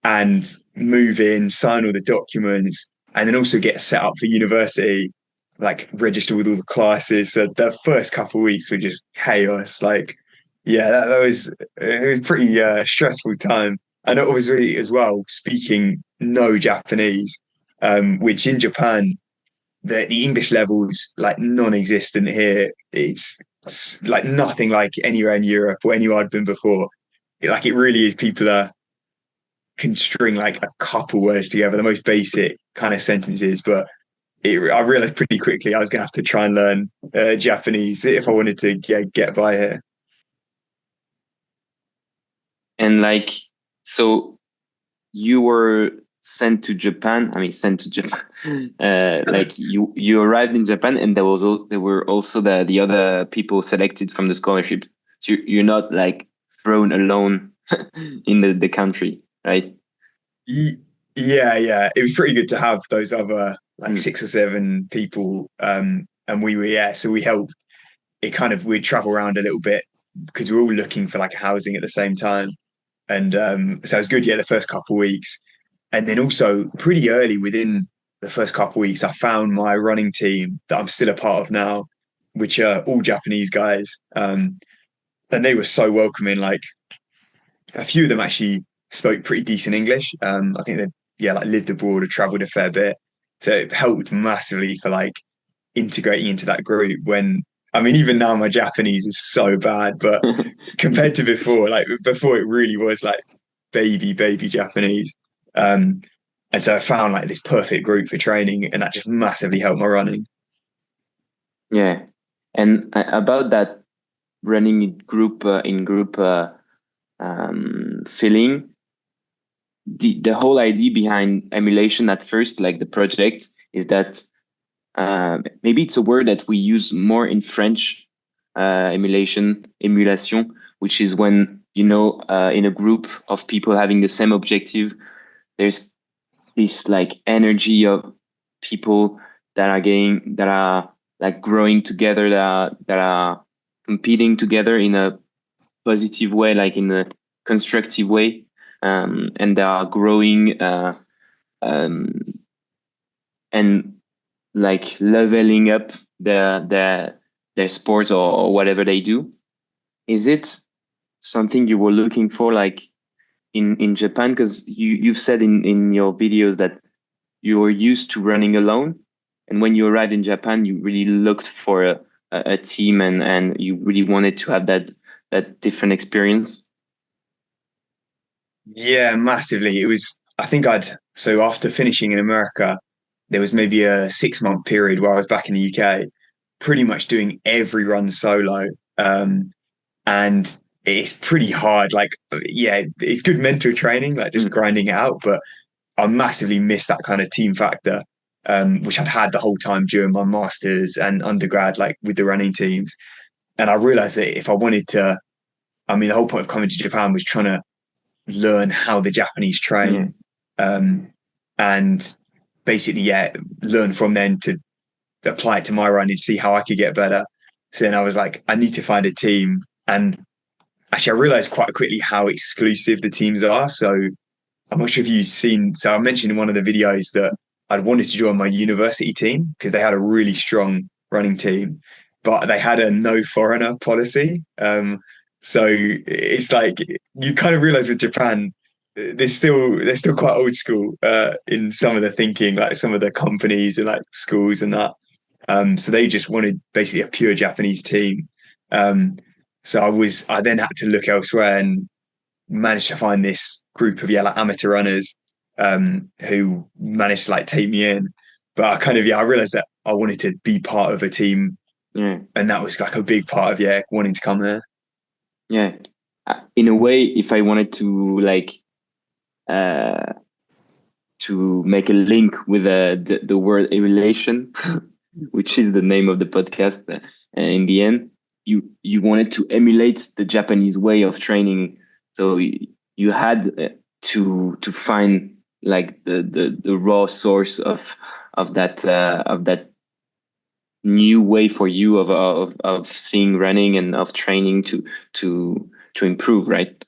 and move in, sign all the documents, and then also get set up for university, like register with all the classes. So the first couple of weeks were just chaos. Like, yeah, that was it was pretty stressful time, and obviously as well speaking no Japanese, which in Japan the English level's like non-existent here. It's like nothing like anywhere in Europe or anywhere I'd been before. Like it really is. People can string like a couple words together, the most basic kind of sentences. But I realized pretty quickly I was gonna have to try and learn Japanese if I wanted to get by here. And like, so you were sent to Japan. I mean, sent to Japan. Like you arrived in Japan, and there were also the other people selected from the scholarship. So you're not like thrown alone in the country, right? Yeah. It was pretty good to have those other like 6 or 7 people. And we were, yeah, so we helped. It kind of, we'd travel around a little bit because we were all looking for like housing at the same time. And so it was good, yeah, the first couple of weeks. And then also pretty early within the first couple of weeks, I found my running team that I'm still a part of now, which are all Japanese guys. And they were so welcoming. Like a few of them actually spoke pretty decent English. I think they like lived abroad or traveled a fair bit. So it helped massively for like integrating into that group when I mean even now my Japanese is so bad, but compared to before, like before it really was like baby Japanese. Um and so I found like this perfect group for training and that just massively helped my running. Yeah. And about that running in group feeling, the whole idea behind emulation at first, like the project, is that maybe it's a word that we use more in French, emulation, which is when, in a group of people having the same objective, there's this like energy of people that are like growing together, that are competing together in a positive way, like in a constructive way, and they are growing, um, and like leveling up their sports, or whatever they do. Is it something you were looking for, like in Japan? Because you've said in your videos that you were used to running alone, and when you arrived in Japan, you really looked for a team, and you really wanted to have that different experience. Yeah, massively. It was I think so after finishing in America, there was maybe a 6 month period where I was back in the UK, pretty much doing every run solo. And it's pretty hard. Like, yeah, it's good mental training, like just grinding it out. But I massively miss that kind of team factor, which I'd had the whole time during my masters and undergrad, like with the running teams. And I realized that if I wanted to, I mean, the whole point of coming to Japan was trying to learn how the Japanese Yeah. train, and basically, yeah, learn from them to apply it to my running, see how I could get better. So then I was like, I need to find a team. And actually, I realized quite quickly how exclusive the teams are. So I'm not sure if you've seen. So I mentioned in one of the videos that I'd wanted to join my university team because they had a really strong running team, but they had a no foreigner policy. So it's like you kind of realize with Japan, they're still quite old school in some of the thinking, like some of the companies and like schools and that. So they just wanted basically a pure Japanese team. Um, so I then had to look elsewhere and managed to find this group of like amateur runners who managed to like take me in. But I kind of I realized that I wanted to be part of a team, Yeah. and that was like a big part of wanting to come there. Yeah. In a way, if I wanted to like to make a link with the word emulation, which is the name of the podcast, in the end, you wanted to emulate the Japanese way of training. So you had to find like the raw source of that new way for you of seeing running and of training to improve, right?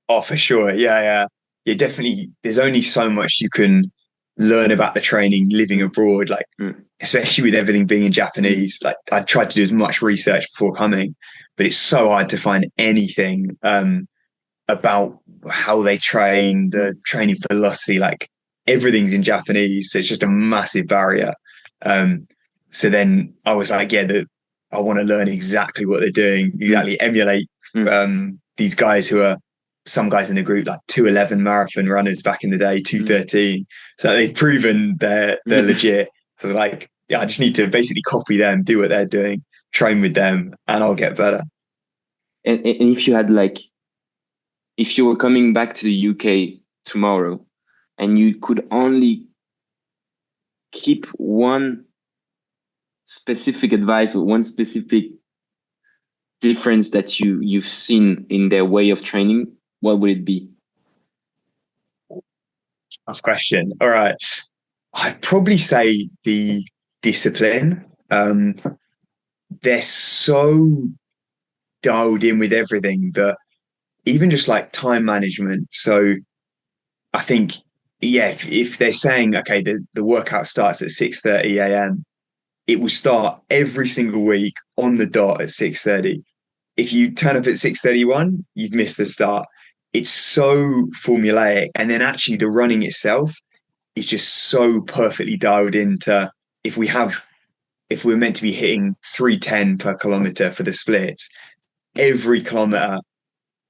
Oh, for sure. Yeah, definitely. There's only so much you can learn about the training living abroad, like Mm. especially with everything being in Japanese. Like I tried to do as much research before coming, but it's so hard to find anything about how they train, the training philosophy, like everything's in Japanese. So it's just a massive barrier. Um, so then I was like, I want to learn exactly what they're doing, exactly emulate these guys who are some guys in the group, like 2:11 marathon runners back in the day, 2:13. So they've proven they're legit. So like, I just need to basically copy them, do what they're doing, train with them, and I'll get better. And if you had like, if you were coming back to the UK tomorrow and you could only keep one specific advice or one specific difference that you've seen in their way of training, what would it be? Tough question. All right. I'd probably say the discipline. They're so dialed in with everything that even just like time management. So I think, if they're saying, okay, the workout starts at 6:30 a.m., it will start every single week on the dot at 6:30. If you turn up at 6:31, you've missed the start. It's so formulaic. And then actually the running itself is just so perfectly dialed into if we're meant to be hitting 3:10 per kilometer for the splits, every kilometer,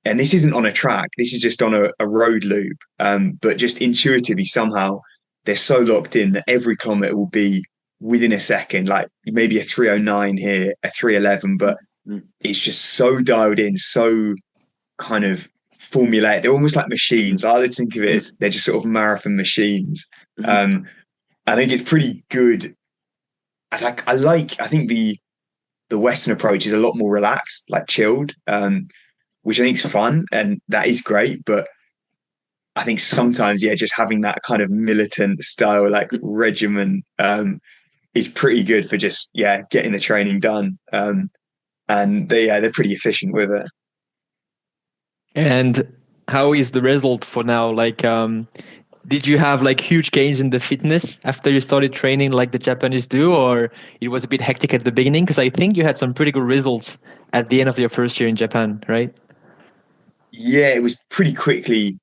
and this isn't on a track, this is just on a road loop. But just intuitively somehow they're so locked in that every kilometer will be within a second, like maybe a 3:09 here, a 3:11, but it's just so dialed in, so kind of formulaic. They're almost like machines. I like to think of it as they're just sort of marathon machines. I think it's pretty good. I think the Western approach is a lot more relaxed, like chilled, which I think is fun and that is great. But I think sometimes, just having that kind of militant style, like regimen, is pretty good for just getting the training done. And they're pretty efficient with it. And how is the result for now? Like, did you have like huge gains in the fitness after you started training like the Japanese do, or it was a bit hectic at the beginning? Because I think you had some pretty good results at the end of your first year in Japan, right? Yeah, it was pretty quickly.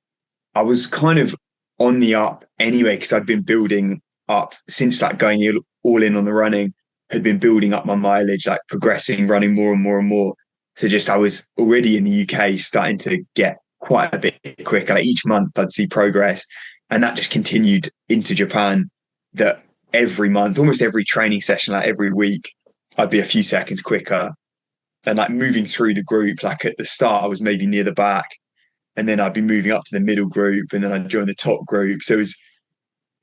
I was kind of on the up anyway because I'd been building up since like going all in on the running, had been building up my mileage, like progressing, running more and more and more. So just I was already in the UK starting to get quite a bit quicker. Like each month I'd see progress. And that just continued into Japan, that every month, almost every training session, like every week, I'd be a few seconds quicker. And like moving through the group, like at the start, I was maybe near the back, and then I'd be moving up to the middle group, and then I'd join the top group. So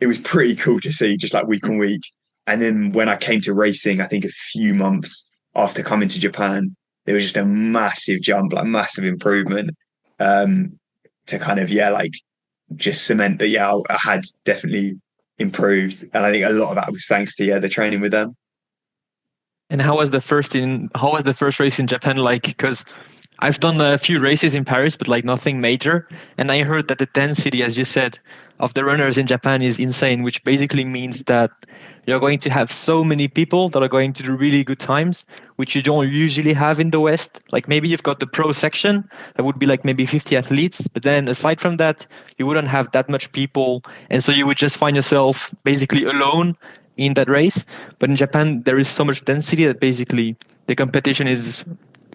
it was pretty cool to see, just like week on week. And then when I came to racing, I think a few months after coming to Japan, there was just a massive jump, like massive improvement, to kind of like just cement that I had definitely improved. And I think a lot of that was thanks to the training with them. And how was the first race in Japan like? Because I've done a few races in Paris, but like nothing major. And I heard that the density, as you said, of the runners in Japan is insane, which basically means that you're going to have so many people that are going to do really good times, which you don't usually have in the West. Like maybe you've got the pro section that would be like maybe 50 athletes, but then aside from that, you wouldn't have that much people. And so you would just find yourself basically alone in that race. But in Japan, there is so much density that basically the competition is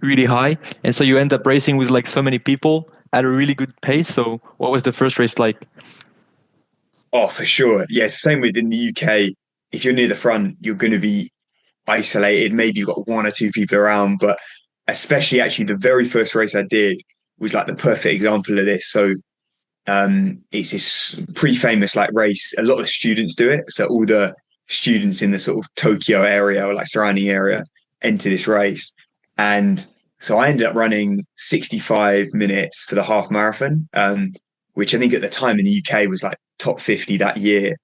really high. And so you end up racing with like so many people at a really good pace. So what was the first race like? Oh, for sure. Yes, same with in the UK. If you're near the front, you're going to be isolated. Maybe you've got one or two people around, but especially actually the very first race I did was like the perfect example of this. So it's this pretty famous like race. A lot of students do it. So all the students in the sort of Tokyo area or like surrounding area enter this race. And so I ended up running 65 minutes for the half marathon, which I think at the time in the UK was like top 50 that year.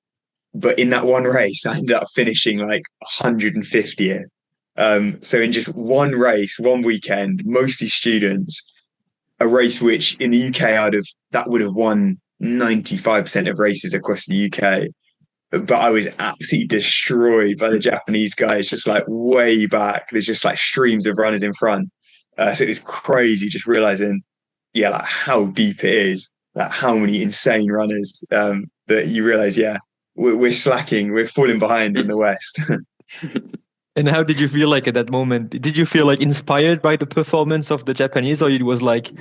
But in that one race, I ended up finishing like 150th. So in just one race, one weekend, mostly students, a race which in the UK that would have won 95% of races across the UK. But I was absolutely destroyed by the Japanese guys, just like way back. There's just like streams of runners in front. So it was crazy just realizing, yeah, like how deep it is, like how many insane runners that you realize, yeah, we're slacking, we're falling behind in the West. And how did you feel like at that moment? Did you feel like inspired by the performance of the Japanese, or it was like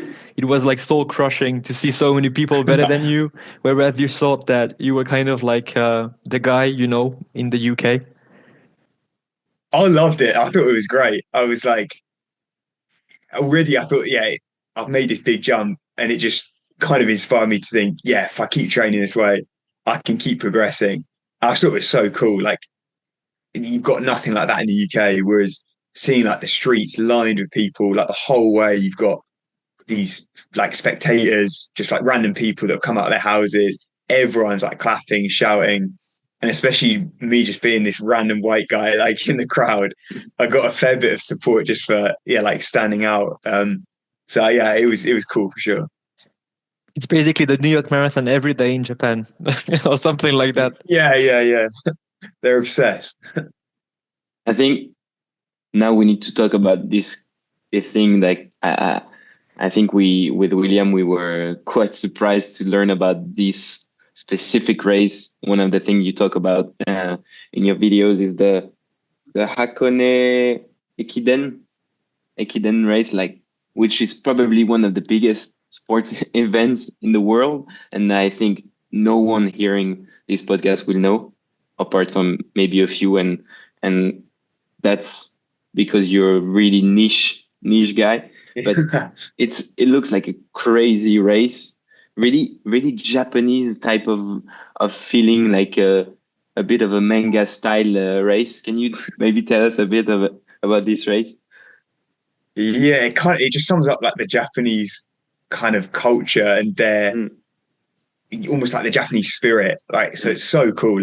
soul crushing to see so many people better than you, whereas you thought that you were kind of like the guy, in the UK? I loved it. I thought it was great. I was like, already, I thought, yeah, I've made this big jump, and it just kind of inspired me to think, yeah, if I keep training this way, I can keep progressing. I thought it was so cool. Like, you've got nothing like that in the UK. Whereas seeing like the streets lined with people, like the whole way, you've got these like spectators, just like random people that have come out of their houses. Everyone's like clapping, shouting. And especially me just being this random white guy like in the crowd, I got a fair bit of support just for like standing out. So yeah, it was cool for sure. It's basically the New York Marathon every day in Japan, or something like that. Yeah. They're obsessed. I think now we need to talk about this thing. Like I think we with William we were quite surprised to learn about this specific race. One of the things you talk about in your videos is the Hakone Ekiden race, like which is probably one of the biggest sports events in the world, and I think no one hearing this podcast will know, apart from maybe a few, and that's because you're a really niche guy. But it looks like a crazy race, really Japanese type of feeling, like a bit of a manga style race. Can you maybe tell us a bit about this race? Yeah, it just sums up like the Japanese kind of culture and their Mm. almost like the Japanese spirit. Like, so it's so cool.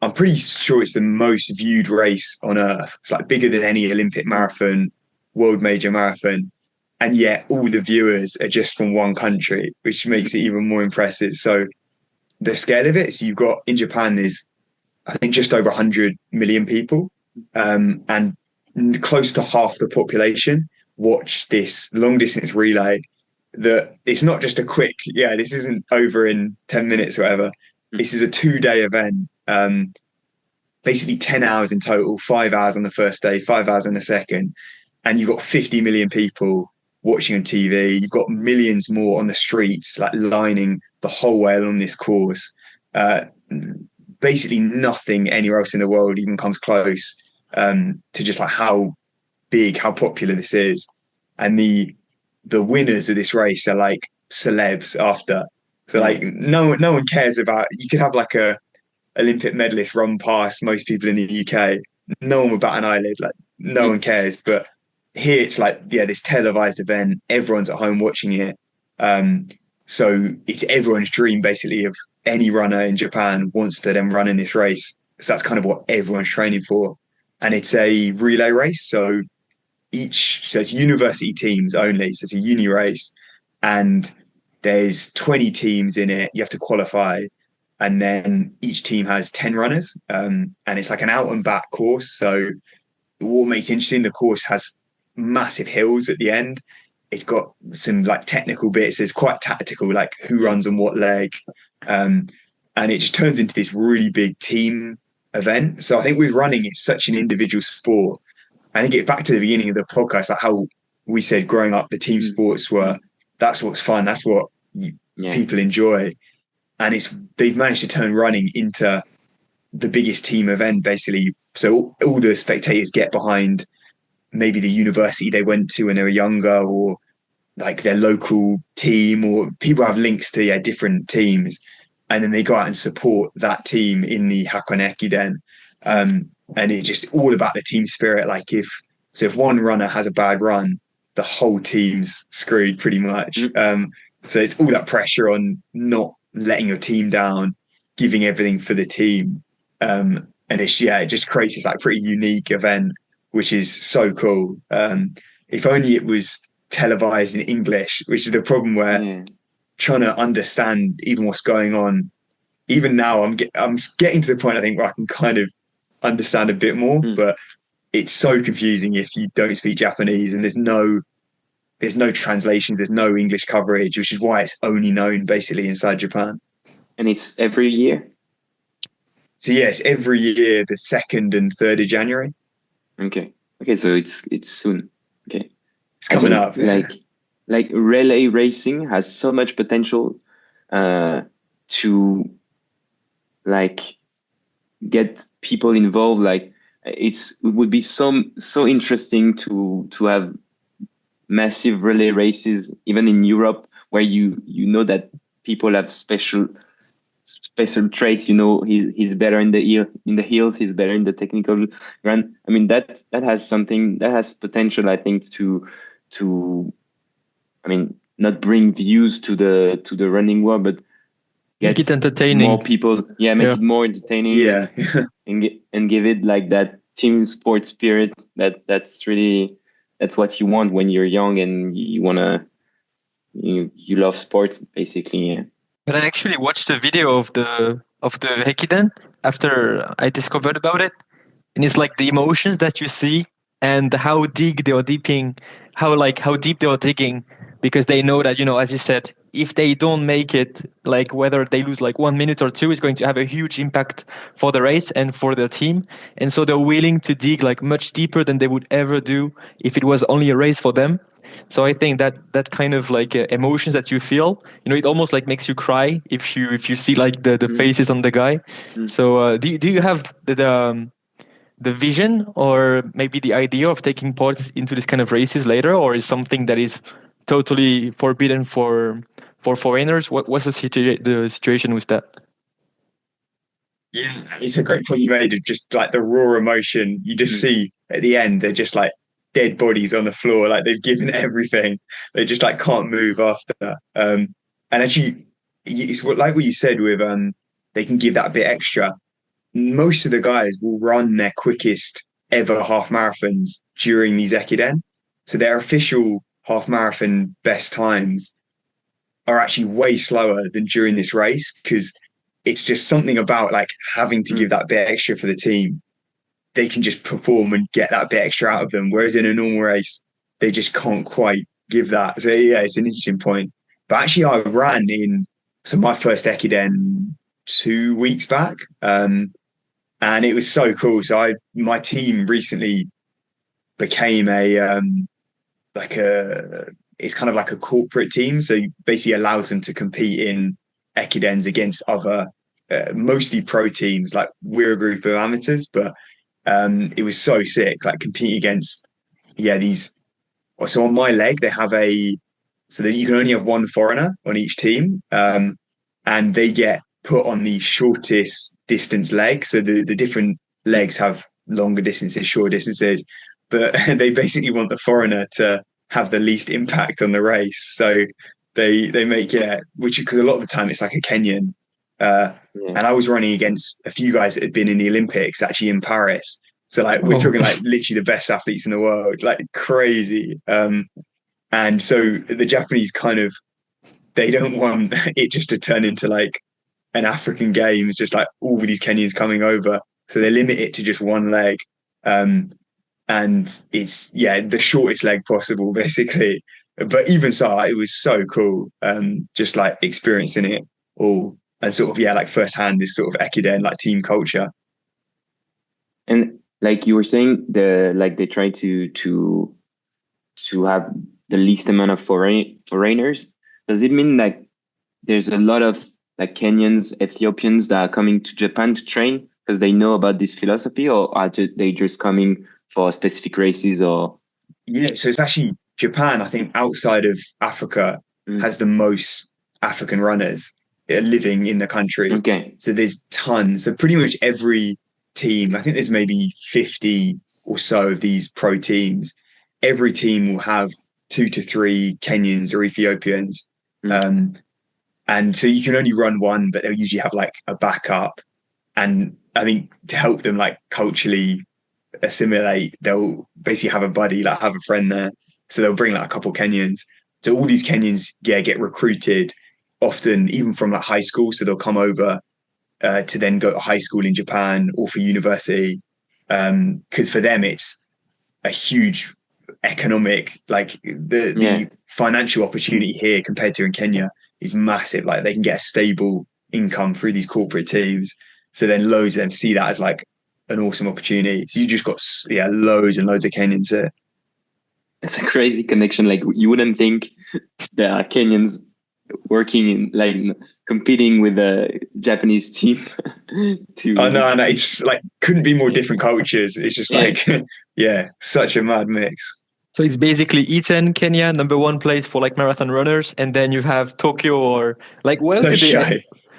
I'm pretty sure it's the most viewed race on earth. It's like bigger than any Olympic marathon, world major marathon. And yet all the viewers are just from one country, which makes it even more impressive. So the scale of it, so you've got in Japan, there's I think just over 100 million people, and close to half the population watch this long distance relay. That it's not just a quick, yeah, this isn't over in 10 minutes or whatever. This is a 2 day event. Basically 10 hours in total, 5 hours on the first day, 5 hours on the second. And you've got 50 million people watching on TV. You've got millions more on the streets, like lining the whole way along this course. Uh, Basically nothing anywhere else in the world even comes close to just like how big, how popular this is. And the winners of this race are like celebs after. So like no one cares about, you could have like a Olympic medalist run past most people in the UK. No one would bat an eyelid, like no one cares. But here it's like, yeah, this televised event, everyone's at home watching it. So it's everyone's dream basically of any runner in Japan wants to then run in this race. So that's kind of what everyone's training for. And it's a relay race. So it's university teams only. So it's a uni race. And there's 20 teams in it. You have to qualify. And then each team has 10 runners. And it's like an out and back course. So what makes it interesting, the course has massive hills at the end. It's got some like technical bits. It's quite tactical, like who runs on what leg. Um, and it just turns into this really big team event. So I think with running, it's such an individual sport. I think it back to the beginning of the podcast, like how we said growing up, the team sports were, that's what's fun. That's what Yeah. people enjoy. and they've managed to turn running into the biggest team event basically. So all the spectators get behind maybe the university they went to when they were younger, or like their local team, or people have links to different teams, and then they go out and support that team in the Hakon Ekiden. And it's just all about the team spirit. Like if one runner has a bad run, the whole team's screwed pretty much. So it's all that pressure on not letting your team down, giving everything for the team. And it just creates this like pretty unique event, which is so cool. If only it was televised in English, which is the problem where trying to understand even what's going on. Even now, I'm getting to the point I think where I can kind of understand a bit more, but it's so confusing if you don't speak Japanese, and there's no translations, there's no English coverage, which is why it's only known basically inside Japan. And it's every year? So yes, every year, the 2nd and 3rd of January. Okay, so it's soon. Okay, it's coming up. Like relay racing has so much potential to like get people involved. Like it would be so interesting to have massive relay races, even in Europe, where you know that people have special traits. You know, he's better in the hills, he's better in the technical run. I mean, that has something that has potential, I think, to I mean, not bring views to the running world, but make it entertaining. More people, make it more entertaining. And give it like that team sport spirit. That's what you want when you're young and you love sports, basically. Yeah. But I actually watched a video of the Ekiden after I discovered about it, and it's like the emotions that you see and how deep they are digging, how deep they are digging, because they know that, as you said, if they don't make it, like whether they lose like 1 minute or two, is going to have a huge impact for the race and for the team. And so they're willing to dig like much deeper than they would ever do if it was only a race for them. So I think that kind of like emotions that you feel, it almost like makes you cry if you see like the faces on the guy. So do you have the vision or maybe the idea of taking part into this kind of races later, or is something that is totally forbidden for foreigners? What's the situation with that? Yeah, it's a great point you made of just like the raw emotion. You just see at the end, they're just like dead bodies on the floor, like they've given everything. They just like can't move after that. And actually, it's like what you said with they can give that a bit extra. Most of the guys will run their quickest ever half marathons during these Ekiden. So their official half marathon best times are actually way slower than during this race, because it's just something about like having to give that bit extra for the team. They can just perform and get that bit extra out of them. Whereas in a normal race, they just can't quite give that. So yeah, it's an interesting point. But actually I ran so my first Ekiden 2 weeks back. And it was so cool. So my team recently became it's kind of like a corporate team. So basically allows them to compete in Ekidens against other mostly pro teams. Like we're a group of amateurs, but it was so sick, like competing against these. So on my leg they have so that you can only have one foreigner on each team, and they get put on the shortest distance leg. So the different legs have longer distances, short distances, but they basically want the foreigner to have the least impact on the race. So they make which, because a lot of the time it's like a Kenyan. And I was running against a few guys that had been in the Olympics actually in Paris. So like we're talking like literally the best athletes in the world, like crazy. And so the Japanese they don't want it just to turn into like an African Games, just like all these Kenyans coming over. So they limit it to just one leg. And it's the shortest leg possible basically. But even so, it was so cool. Just like experiencing it all, and sort of like firsthand this sort of Ekiden like team culture. And like you were saying, they try to have the least amount of foreigners. Does it mean like there's a lot of like Kenyans, Ethiopians that are coming to Japan to train because they know about this philosophy, or are they just coming for specific races or? Yeah, so it's actually Japan, I think, outside of Africa, Mm, has the most African runners living in the country. okay. So there's tons. So pretty much every team, I think there's maybe 50 or so of these pro teams. Every team will have two to three Kenyans or Ethiopians. Mm, Um, and so you can only run one, but they'll usually have like a backup. And I think to help them like culturally assimilate, they'll basically have a buddy, like have a friend there. So they'll bring like a couple Kenyans. So all these Kenyans, yeah, get recruited often even from like high school. So they'll come over to then go to high school in Japan or for university. Because for them it's a huge economic, like yeah. the financial opportunity here compared to in Kenya is massive. Like they can get a stable income through these corporate teams. So then loads of them see that as like an awesome opportunity. So you just got loads and loads of Kenyans here. It's a crazy connection. Like you wouldn't think there are Kenyans working in like competing with a Japanese team I to know, I know. It's like couldn't be more different cultures. It's just yeah. like, yeah, such a mad mix. So it's basically Iten, Kenya, number one place for like marathon runners, and then you have Tokyo or like No show.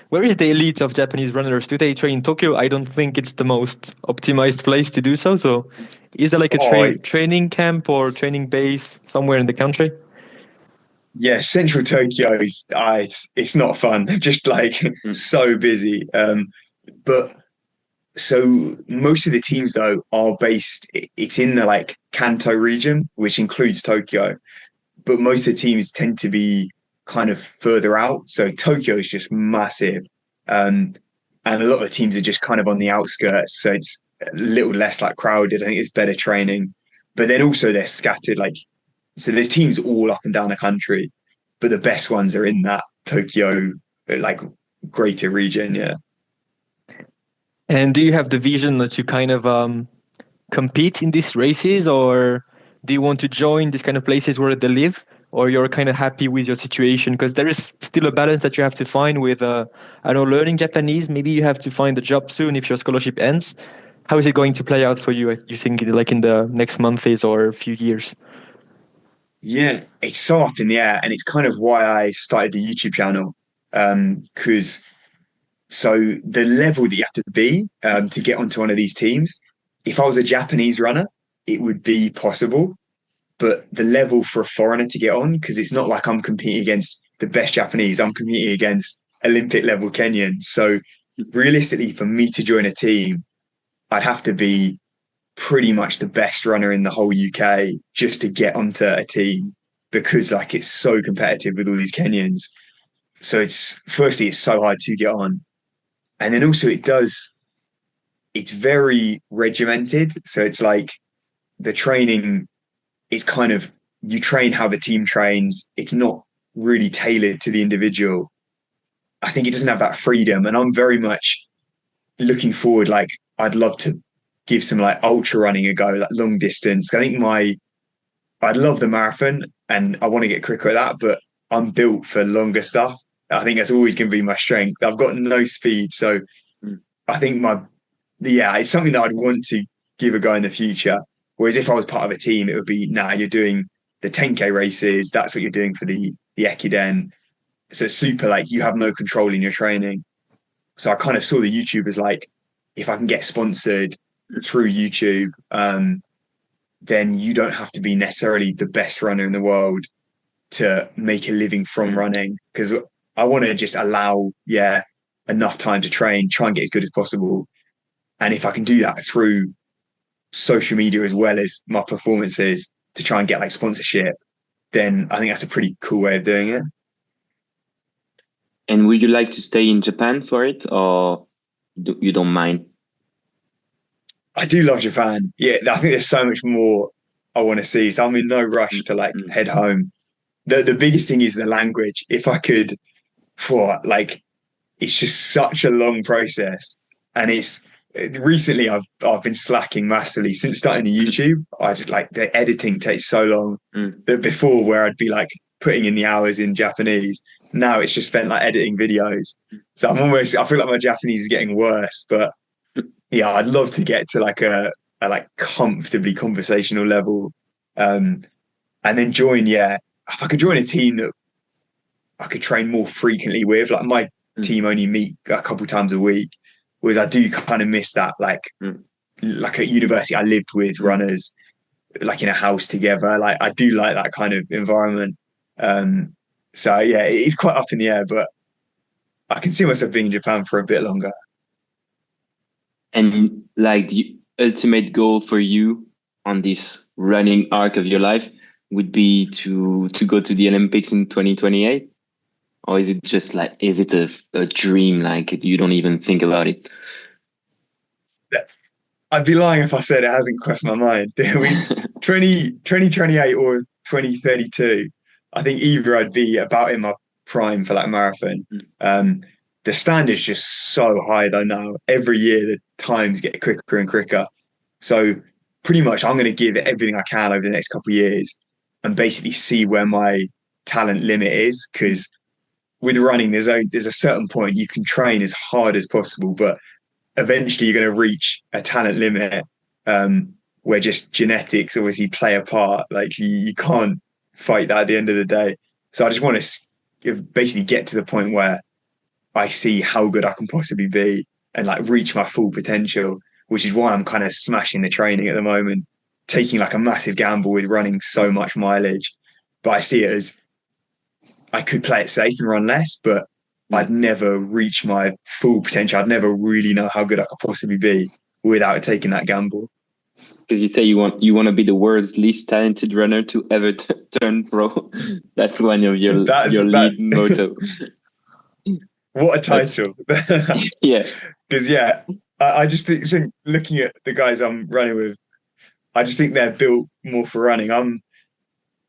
where is the elite of Japanese runners? Do they train in Tokyo? I don't think it's the most optimized place to do so. So is there like a Oh, training camp or training base somewhere in the country? yeah, central Tokyo is it's not fun. Just like Mm, so busy. But so most of the teams though are based. It's in the like Kanto region, which includes Tokyo. But most of the teams tend to be kind of further out. So Tokyo is just massive, um, and a lot of the teams are just kind of on the outskirts. So it's a little less like crowded. I think it's better training, but then also they're scattered. Like so, there's teams all up and down the country, but the best ones are in that Tokyo like greater region. Yeah. And do you have the vision that you kind of compete in these races, or do you want to join these kind of places where they live, or you're kind of happy with your situation? Because there is still a balance that you have to find with, I don't know, learning Japanese. Maybe you have to find a job soon if your scholarship ends. How is it going to play out for you? You think like in the next months or a few years? Yeah, it's so up in the air, and it's kind of why I started the YouTube channel. Because so the level that you have to be to get onto one of these teams, if I was a Japanese runner, it would be possible. But the level for a foreigner to get on, because it's not like I'm competing against the best Japanese, I'm competing against Olympic level Kenyans. So realistically, for me to join a team, I'd have to be pretty much the best runner in the whole UK just to get onto a team because like it's so competitive with all these Kenyans. So it's firstly it's so hard to get on. And then also it's very regimented. So it's like the training is kind of you train how the team trains. It's not really tailored to the individual. I think it doesn't have that freedom. And I'm very much looking forward, like I'd love to give some like ultra running a go, like long distance. I think I'd love the marathon and I want to get quicker at that, but I'm built for longer stuff. I think that's always going to be my strength. I've got no speed. So mm, I think yeah, it's something that I'd want to give a go in the future. Whereas if I was part of a team, it would be, nah, you're doing the 10K races. That's what you're doing for the Ekiden. So it's super like you have no control in your training. So I kind of saw the YouTube as like, if I can get sponsored through YouTube, then you don't have to be necessarily the best runner in the world to make a living from mm. running. Because I want to just allow, yeah, enough time to train, try and get as good as possible. And if I can do that through social media as well as my performances to try and get like sponsorship, then I think that's a pretty cool way of doing it. And would you like to stay in Japan for it, or you don't mind? I do love Japan. Yeah, I think there's so much more I want to see. So I'm in no rush Mm, to like mm, head home. The biggest thing is the language. If I could, for like, it's just such a long process, and it's recently I've been slacking massively since starting the YouTube. I just like the editing takes so long mm. that before where I'd be like putting in the hours in Japanese. Now it's just spent like editing videos. So I feel like my Japanese is getting worse, but yeah, I'd love to get to like a like comfortably conversational level. And then join, yeah, if I could join a team that I could train more frequently with, like my team only meet a couple times a week, whereas I do kind of miss that, like at university, I lived with runners, like in a house together. Like I do like that kind of environment. So yeah, it's quite up in the air, but I can see myself being in Japan for a bit longer. And like the ultimate goal for you on this running arc of your life would be to go to the Olympics in 2028? Or is it just like, is it a dream? Like you don't even think about it? I'd be lying if I said it hasn't crossed my mind. We 2028 or 2032. I think either I'd be about in my prime for that marathon. The standard's just so high though now. Every year the times get quicker and quicker. So pretty much I'm going to give it everything I can over the next couple of years and basically see where my talent limit is. Because with running, there's a certain point you can train as hard as possible, but eventually you're going to reach a talent limit where just genetics obviously play a part. Like you can't fight that at the end of the day. So I just want to basically get to the point where I see how good I can possibly be and like reach my full potential, which is why I'm kind of smashing the training at the moment, taking like a massive gamble with running so much mileage. But I see it as I could play it safe and run less, but I'd never reach my full potential. I'd never really know how good I could possibly be without taking that gamble. Because you say you want to be the world's least talented runner to ever turn pro. That's one of your lead motto. What a title! Yeah, because yeah, I just think looking at the guys I'm running with, I just think they're built more for running. I'm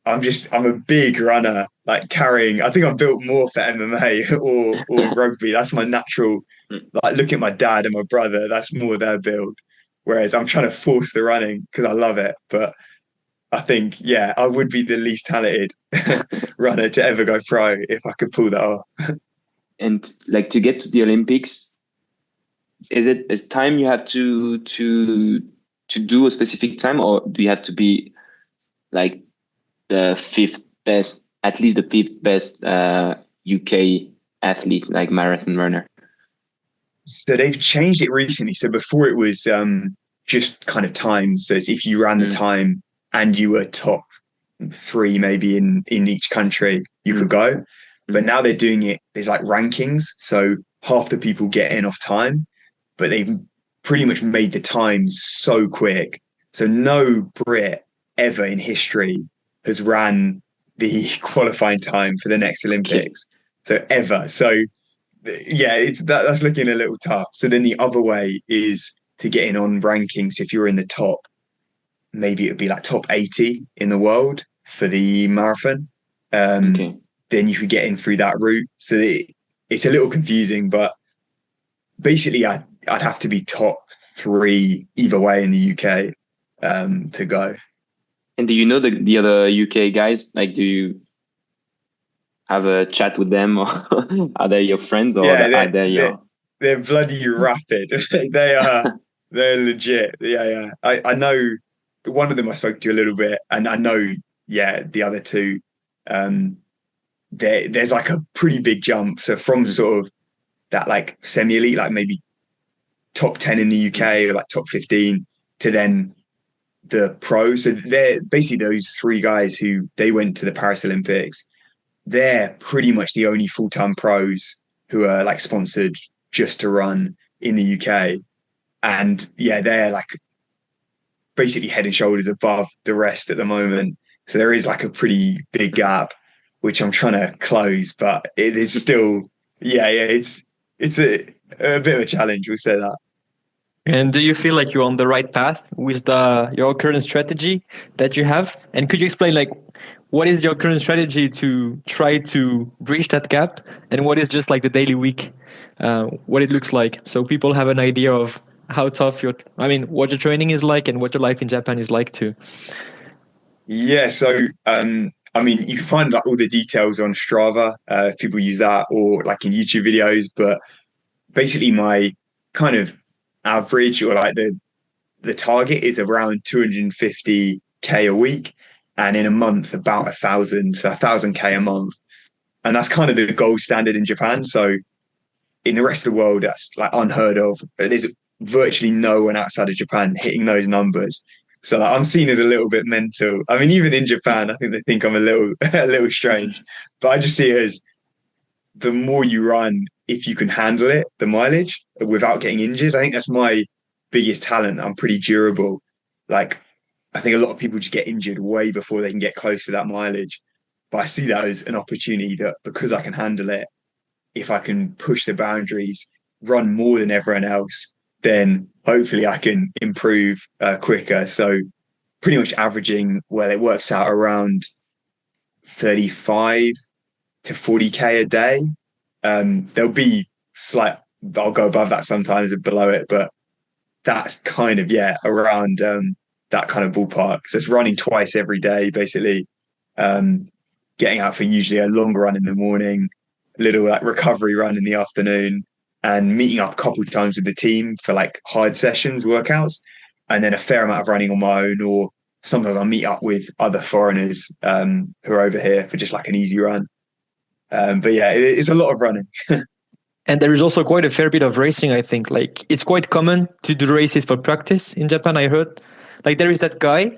a big runner, like carrying. I think I'm built more for MMA or rugby. That's my natural. Like look at my dad and my brother. That's more their build. Whereas I'm trying to force the running because I love it. But I think yeah, I would be the least talented runner to ever go pro if I could pull that off. and like to get to the Olympics, is it a time you have to do a specific time, or do you have to be like the fifth best, at least the fifth best UK athlete, like marathon runner? So they've changed it recently. So before it was just kind of time. So if you ran the time and you were top three, maybe in each country, you could go. But now they're doing it. There's like rankings. So half the people get in off time, but they've pretty much made the times so quick. So no Brit ever in history has ran the qualifying time for the next Olympics. So ever. So yeah, that's looking a little tough. So then the other way is to get in on rankings. If you're in the top, maybe it would be like top 80 in the world for the marathon. Then you could get in through that route. So it's a little confusing, but basically I'd have to be top three either way in the UK to go. And do you know the other UK guys? Like, do you have a chat with them, or are they your friends, or are they your? They're bloody rapid. They're legit. Yeah. I know one of them I spoke to a little bit, and I know the other two. There's like a pretty big jump. So from sort of that like semi-elite, like maybe top 10 in the UK or like top 15 to then the pros. So they're basically those three guys who they went to the Paris Olympics. They're pretty much the only full-time pros who are like sponsored just to run in the UK. And yeah, they're like basically head and shoulders above the rest at the moment. So there is like a pretty big gap, which I'm trying to close, but it is still, it's a bit of a challenge. We'll say that. And do you feel like you're on the right path with your current strategy that you have? And could you explain like what is your current strategy to try to bridge that gap, and what is just like the daily week, what it looks like, so people have an idea of how tough what your training is like and what your life in Japan is like too. Yeah, so I I mean, you can find like all the details on Strava if people use that, or like in YouTube videos. But basically, my kind of average or like the target is around 250K a week, and in a month about 1,000, so 1,000K a month, and that's kind of the gold standard in Japan. So in the rest of the world, that's like unheard of. There's virtually no one outside of Japan hitting those numbers. So like, I'm seen as a little bit mental. I mean, even in Japan, I think they think I'm a little a little strange. But I just see it as the more you run, if you can handle it, the mileage without getting injured. I think that's my biggest talent. I'm pretty durable. Like I think a lot of people just get injured way before they can get close to that mileage. But I see that as an opportunity that because I can handle it, if I can push the boundaries, run more than everyone else, then hopefully I can improve quicker. So pretty much averaging, well, it works out around 35 to 40K a day. There'll be slight, I'll go above that sometimes and below it, but that's kind of, yeah, around that kind of ballpark. So it's running twice every day, basically. Um, Getting out for usually a longer run in the morning, a little like recovery run in the afternoon, and meeting up a couple of times with the team for like hard sessions, workouts, and then a fair amount of running on my own, or sometimes I'll meet up with other foreigners who are over here for just like an easy run. But yeah, it's a lot of running. And there is also quite a fair bit of racing, I think. Like it's quite common to do races for practice in Japan, I heard. Like there is that guy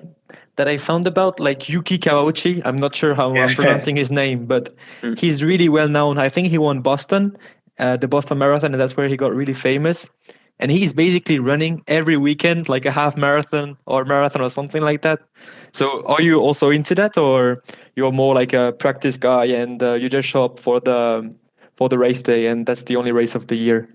that I found about, like Yuki Kawauchi. I'm not sure how I'm Yeah. pronouncing his name, but he's really well known. I think he won Boston, the Boston Marathon, and that's where he got really famous. And he's basically running every weekend, like a half marathon or something like that. So are you also into that, or you're more like a practice guy and you just show up for the race day and that's the only race of the year?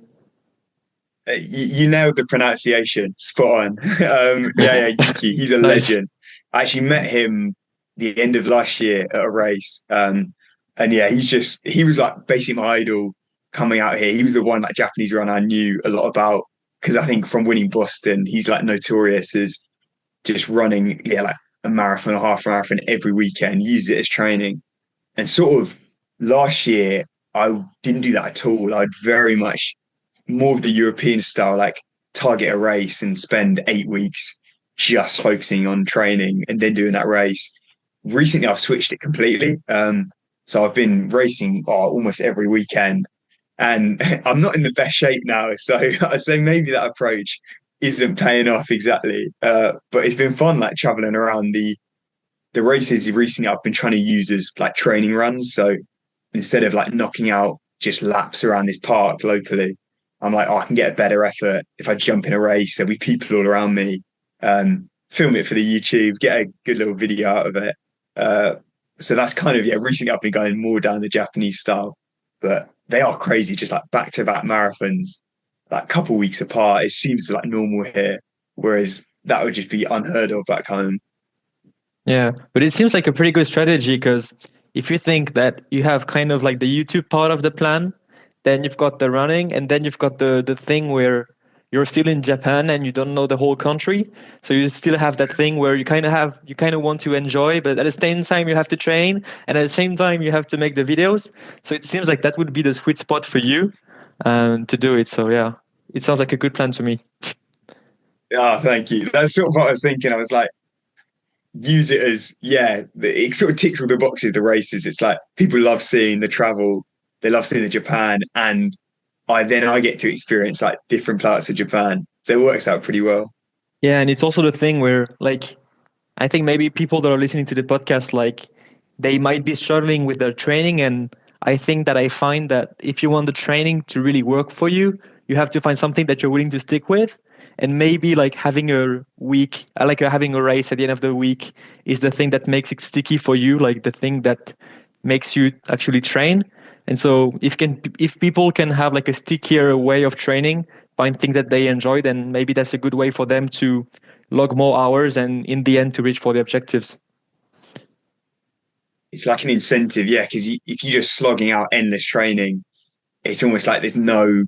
You nailed the pronunciation, spot on. Yeah, Yuki, he's a Nice. legend. I actually met him the end of last year at a race, and yeah, he was like basically my idol coming out here. He was the one like Japanese runner I knew a lot about because I think from winning Boston, he's like notorious as just running, yeah, like a marathon, a half marathon every weekend, use it as training. And sort of last year, I didn't do that at all. I'd very much more of the European style, like target a race and spend 8 weeks just focusing on training and then doing that race. Recently, I've switched it completely. So I've been racing almost every weekend, and I'm not in the best shape now. So I'd say maybe that approach isn't paying off exactly. But it's been fun, like traveling around the races recently. I've been trying to use as like training runs. So instead of like knocking out just laps around this park locally, I'm like, oh, I can get a better effort if I jump in a race. There'll be people all around me. Film it for the YouTube, get a good little video out of it. So that's kind of, yeah, recently I've been going more down the Japanese style, but they are crazy, just like back to back marathons, like a couple weeks apart. It seems like normal here, whereas that would just be unheard of back home. Yeah, but it seems like a pretty good strategy because if you think that you have kind of like the YouTube part of the plan, then you've got the running, and then you've got the thing where you're still in Japan and you don't know the whole country. So you still have that thing where you kind of want to enjoy, but at the same time you have to train, and at the same time you have to make the videos. So it seems like that would be the sweet spot for you to do it. So yeah, it sounds like a good plan to me. Oh, thank you. That's sort of what I was thinking. I was like, use it as, yeah, it sort of ticks all the boxes, the races. It's like people love seeing the travel, they love seeing the Japan, and I get to experience like different parts of Japan. So it works out pretty well. Yeah, and it's also the thing where like I think maybe people that are listening to the podcast, like they might be struggling with their training. And I think that I find that if you want the training to really work for you, you have to find something that you're willing to stick with. And maybe like having a week, like having a race at the end of the week is the thing that makes it sticky for you, like the thing that makes you actually train. And so if people can have like a stickier way of training, find things that they enjoy, then maybe that's a good way for them to log more hours and in the end to reach for the objectives. It's like an incentive, yeah, because if you're just slogging out endless training, it's almost like there's no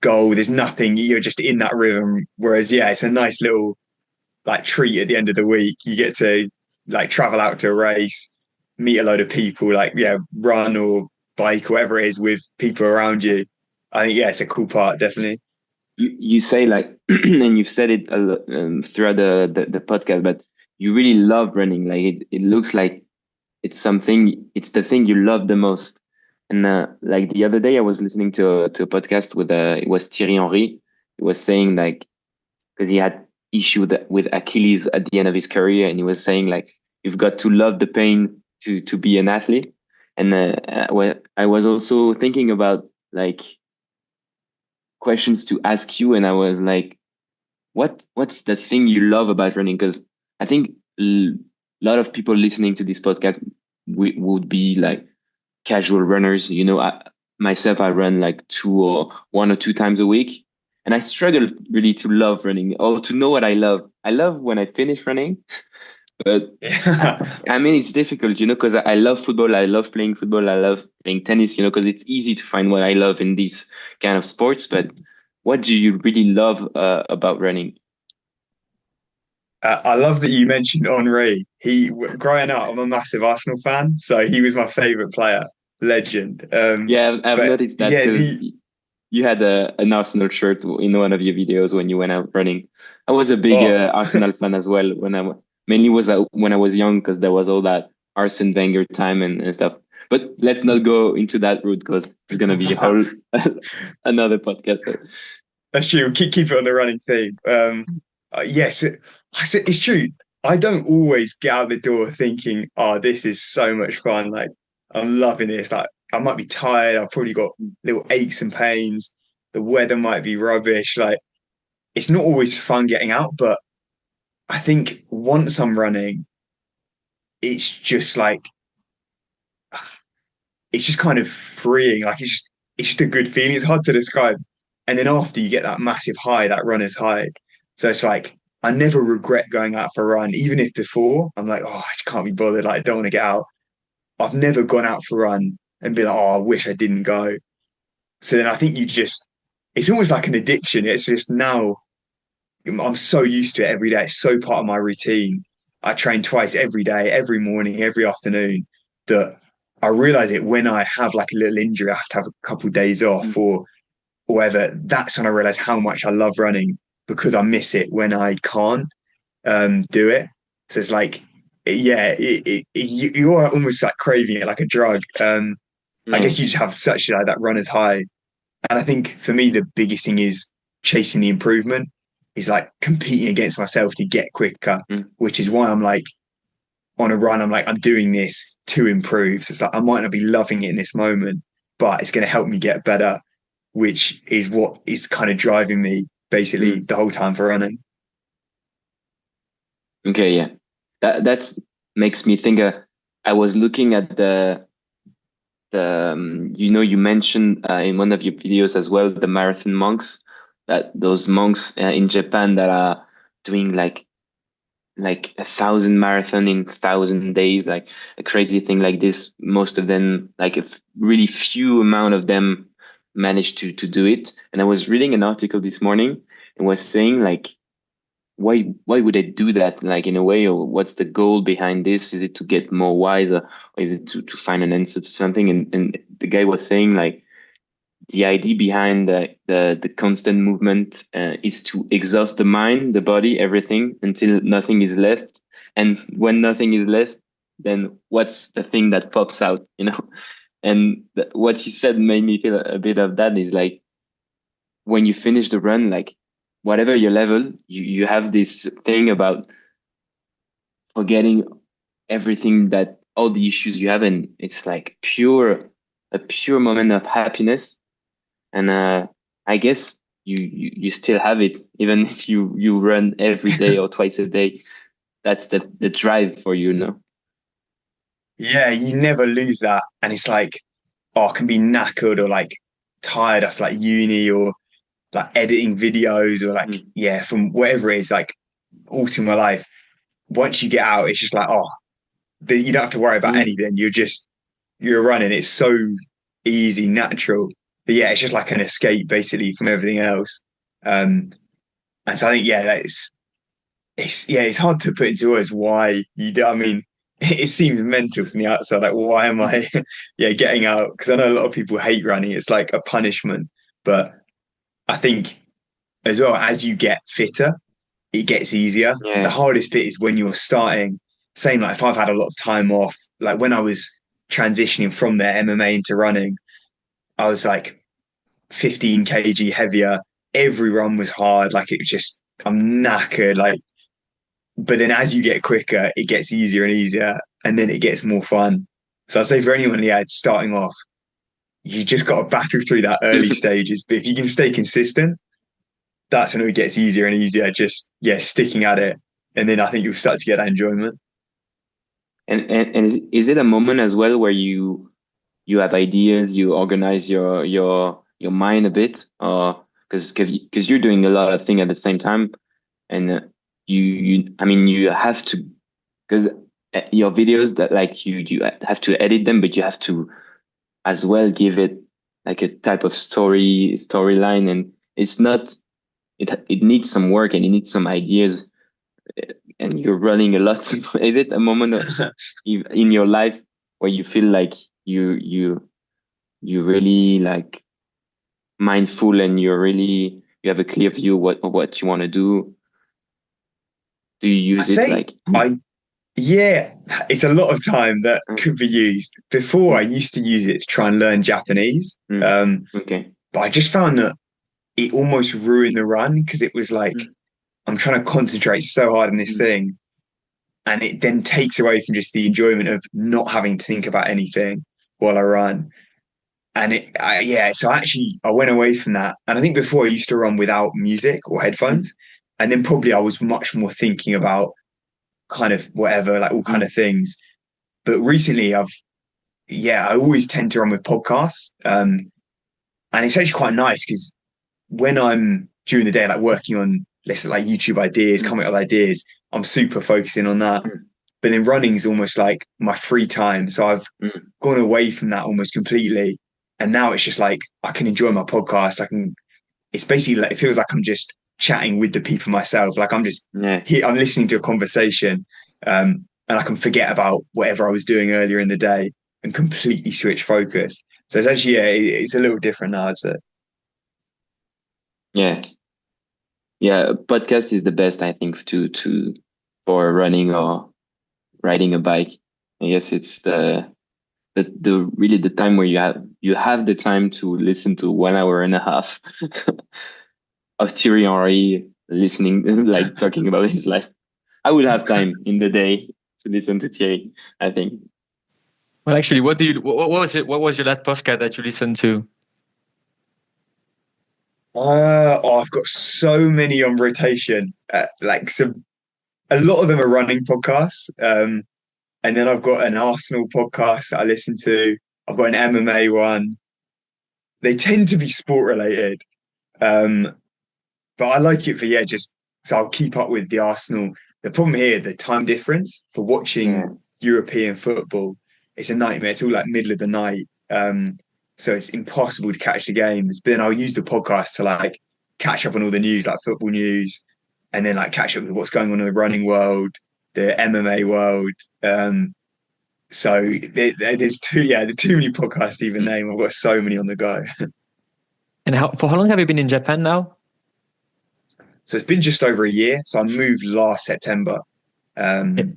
goal, there's nothing, you're just in that rhythm. Whereas, yeah, it's a nice little like treat at the end of the week. You get to like travel out to a race, meet a load of people, like run or bike, or whatever it is, with people around you. I think it's a cool part, definitely. You say like, and you've said it a lot, throughout the podcast, but you really love running. Like it looks like it's the thing you love the most. And like the other day, I was listening to a podcast with it was Thierry Henry. He was saying like, because he had issue with Achilles at the end of his career, and he was saying like, you've got to love the pain to be an athlete. And when I was also thinking about like questions to ask you, and I was like, what's the thing you love about running? Because I think a lot of people listening to this podcast would be like casual runners. Myself, I run like 1 or 2 times a week, and I struggle really to love running or to know what I love. I love when I finish running, but I, Yeah. I mean, it's difficult, because I love football. I love playing football. I love playing tennis, because it's easy to find what I love in these kind of sports. But what do you really love about running? I love that you mentioned Henri. Growing up, I'm a massive Arsenal fan, so he was my favorite player, legend. Yeah, I've But noticed that yeah, because the you had an Arsenal shirt in one of your videos when you went out running. I was a big oh, Arsenal fan as well mainly was when I was young because there was all that Arsene Wenger time and stuff. But let's not go into that route because it's gonna be a whole another podcast. that's true. Keep it on the running theme. Yes, it's true. I don't always get out the door thinking, "Oh, this is so much fun! Like, I'm loving this." Like, I might be tired. I've probably got little aches and pains. The weather might be rubbish. Like, it's not always fun getting out, but I think once I'm running, it's just like it's just kind of freeing. Like, it's just a good feeling. It's hard to describe. And then after you get that massive high, that runner's high. So it's like I never regret going out for a run, even if before I'm like, oh, I just can't be bothered. Like, I don't want to get out. I've never gone out for a run and be like, oh, I wish I didn't go. So then I think it's almost like an addiction. It's just now I'm so used to it every day. It's so part of my routine. I train twice every day, every morning, every afternoon, that I realize it when I have like a little injury, I have to have a couple of days off or whatever. That's when I realize how much I love running because I miss it when I can't do it. So it's like, you're almost like craving it like a drug. I guess Mm, you just have such like that runner's high. And I think for me, the biggest thing is chasing the improvement. Is like competing against myself to get quicker, mm, which is why I'm like on a run. I'm like, I'm doing this to improve. So it's like I might not be loving it in this moment, but it's going to help me get better, which is what is kind of driving me basically mm. the whole time for running. Okay, yeah, that's makes me think. I was looking at you mentioned in one of your videos as well the marathon monks, that those monks in Japan that are doing like 1,000 marathon in 1,000 days, like a crazy thing like this. Most of them, like really few amount of them managed to do it. And I was reading an article this morning and was saying like, why would I do that? Like in a way, or what's the goal behind this? Is it to get more wise, or is it to find an answer to something? And the guy was saying like the idea behind the constant movement is to exhaust the mind, the body, everything until nothing is left. And when nothing is left, then what's the thing that pops out, you know? And what you said made me feel a bit of that is like when you finish the run, like whatever your level, you have this thing about forgetting everything that all the issues you have, and it's like a pure moment of happiness. And I guess you still have it even if you run every day or twice a day. That's the drive for you, no? Yeah, you never lose that, and it's like, oh, I can be knackered or like tired after like uni or like editing videos or like Mm, from whatever it is, like all through my life. Once you get out, it's just like, oh, you don't have to worry about mm, anything. You're running. It's so easy, natural. But yeah, it's just like an escape basically from everything else. Um, and so I think it's hard to put into words why you do. I mean, it seems mental from the outside. Like, why am I, yeah, getting out? Because I know a lot of people hate running. It's like a punishment. But I think as well as you get fitter, it gets easier. The Yeah. hardest bit is when you're starting. Same like if I've had a lot of time off, like when I was transitioning from the MMA into running, I was like 15 kg heavier. Every run was hard. Like it was just I'm knackered. Like, but then as you get quicker, it gets easier and easier, and then it gets more fun. So I'd say for anyone, yeah, starting off, you just got to battle through that early stages. But if you can stay consistent, that's when it gets easier and easier. Just yeah, sticking at it, and then I think you'll start to get that enjoyment. And is it a moment as well where you have ideas, you organize your mind a bit, or because you're doing a lot of things at the same time, and you I mean you have to, because your videos that like you have to edit them, but you have to as well give it like a type of storyline, and it's not it needs some work and it needs some ideas, and you're running a lot. Is it a moment in your life where you feel like you really like mindful and you have a clear view what you want to do? Do you I use it say like I yeah, it's a lot of time that could be used. Before I mm, used to use it to try and learn Japanese, mm, okay. but I just found that it almost ruined the run because it was like Mm, I'm trying to concentrate so hard on this mm, thing, and it then takes away from just the enjoyment of not having to think about anything while I run. And yeah, so actually I went away from that, and I think before I used to run without music or mm, headphones, and then probably I was much more thinking about kind of whatever, like all kind mm, of things. But recently yeah, I always tend to run with podcasts, and it's actually quite nice because when I'm during the day, like working on let's say like YouTube ideas, mm, coming up with ideas, I'm super focusing on that. mm, But then running is almost like my free time. So I've mm. gone away from that almost completely. And now it's just like I can enjoy my podcast. I can, it's basically like, it feels like I'm just chatting with the people myself. Like I'm just Yeah. here, I'm listening to a conversation. And I can forget about whatever I was doing earlier in the day and completely switch focus. So it's actually, yeah, it's a little different now, I'd say. Yeah. Yeah. Podcast is the best, I think, for running or riding a bike. I guess it's the really the time where you have the time to listen to 1 hour and a half of Thierry Henry listening, like talking about his life. I would have time in the day to listen to Thierry, I think. Well, actually, what do you what was it? What was your last podcast that you listened to? I've got so many on rotation. Like some, a lot of them are running podcasts. And then I've got an Arsenal podcast that I listen to. I've got an MMA one. They tend to be sport related. Um, but I like it for yeah, just so I'll keep up with the Arsenal. The problem here, the time difference for Yeah. watching European football, it's a nightmare. It's all like middle of the night. So it's impossible to catch the games. But then I'll use the podcast to like catch up on all the news, like football news, and then like catch up with what's going on in the running world, the MMA world. So there's too many podcasts to even Mm. name. I've got so many on the go. And for how long have you been in Japan now? So it's been just over a year. So I moved last September. Okay. Um,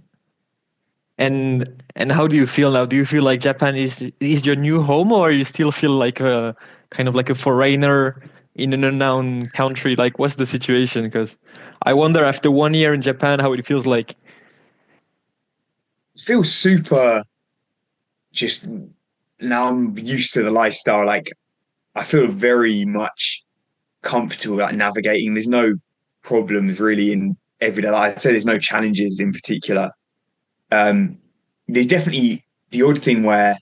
And how do you feel now? Do you feel like Japan is your new home, or you still feel like a kind of like a foreigner in an unknown country? Like, what's the situation? Because I wonder after 1 year in Japan how it feels like. Feel super just now I'm used to the lifestyle. Like I feel very much comfortable like navigating. There's no problems really in everyday life. I'd say there's no challenges in particular. Um, there's definitely the odd thing where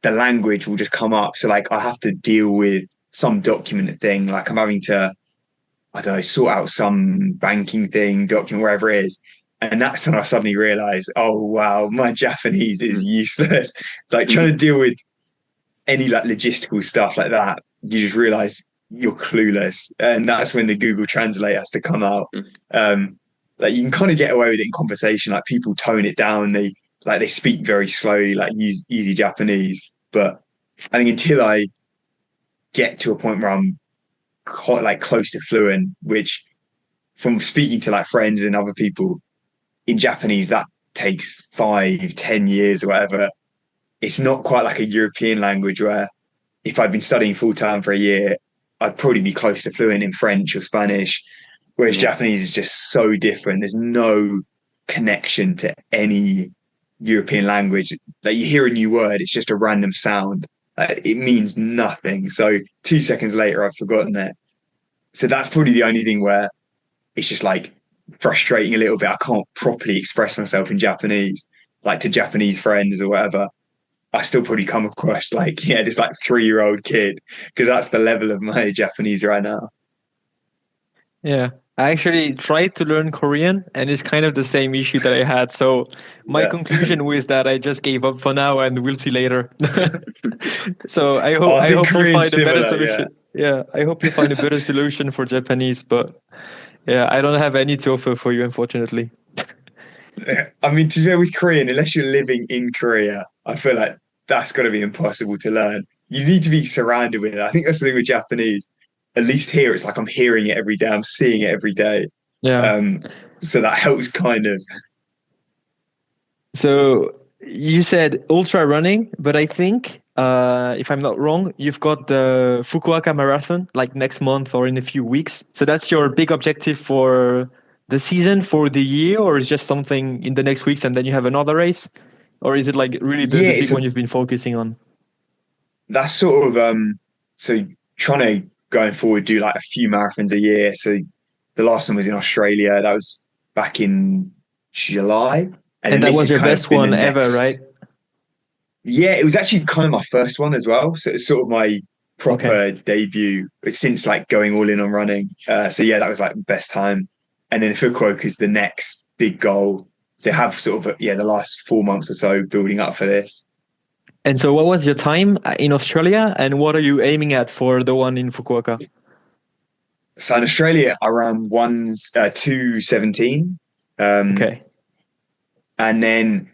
the language will just come up. So like I have to deal with some document thing. Like I'm having to, I don't know, sort out some banking thing, document, wherever it is. And that's when I suddenly realize, oh wow, my Japanese is Mm. useless. It's like trying to deal with any like logistical stuff like that. You just realize you're clueless. And that's when the Google Translate has to come out. Mm. Like you can kind of get away with it in conversation, like people tone it down, they like they speak very slowly, like use easy Japanese. But I think until I get to a point where I'm quite like close to fluent, which from speaking to like friends and other people in Japanese, that takes 5, 10 years or whatever. It's not quite like a European language where if I'd been studying full time for a year, I'd probably be close to fluent in French or Spanish. Whereas Yeah. Japanese is just so different. There's no connection to any European language. Like you hear a new word, it's just a random sound. It means nothing. So 2 seconds later, I've forgotten it. So that's probably the only thing where it's just like frustrating a little bit. I can't properly express myself in Japanese, like to Japanese friends or whatever. I still probably come across like, yeah, this like 3-year-old kid, because that's the level of my Japanese right now. Yeah. I actually tried to learn Korean and it's kind of the same issue that I had. So my Yeah. conclusion was that I just gave up for now and we'll see later. So Oh, I I think hope you'll Korean's find a better similar, yeah. solution. Yeah, I hope you find a better solution for Japanese, but yeah, I don't have any to offer for you, unfortunately. I mean, to be fair with Korean, unless you're living in Korea, I feel like that's got to be impossible to learn. You need to be surrounded with it. I think that's the thing with Japanese. At least here, it's like I'm hearing it every day, I'm seeing it every day. Yeah. So that helps kind of. So you said ultra running, but I think, if I'm not wrong, you've got the Fukuoka Marathon like next month or in a few weeks. So that's your big objective for the season, for the year, or is just something in the next weeks and then you have another race? Or is it like really Yeah, the big one you've been focusing on? that's sort of so trying to going forward do like a few marathons a year. So the last one was in Australia. That was back in July. And then And that this was has your kind of best been the one ever, next. right? Yeah, it was actually kind of my first one as well. So it's sort of my Okay. proper debut since like going all in on running. So yeah, that was like best time. And then Fukuoka is the next big goal. So have sort of yeah the last 4 months or so building up for this. And so what was your time in Australia and what are you aiming at for the one in Fukuoka? So in Australia, I ran 2:17. Um, Okay. and then,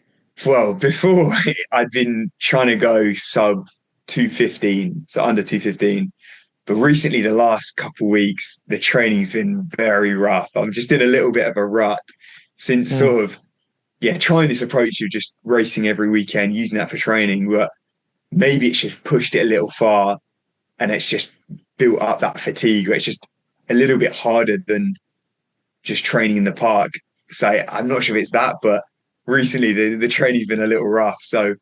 well, before I'd been trying to go sub 2:15, so under 2:15. But recently, the last couple of weeks, the training's been very rough. I'm just in a little bit of a rut since Mm. sort of, yeah, trying this approach of just racing every weekend, using that for training. But maybe it's just pushed it a little far and it's just built up that fatigue where it's just a little bit harder than just training in the park. So I'm not sure if it's that, but recently the training's been a little rough. So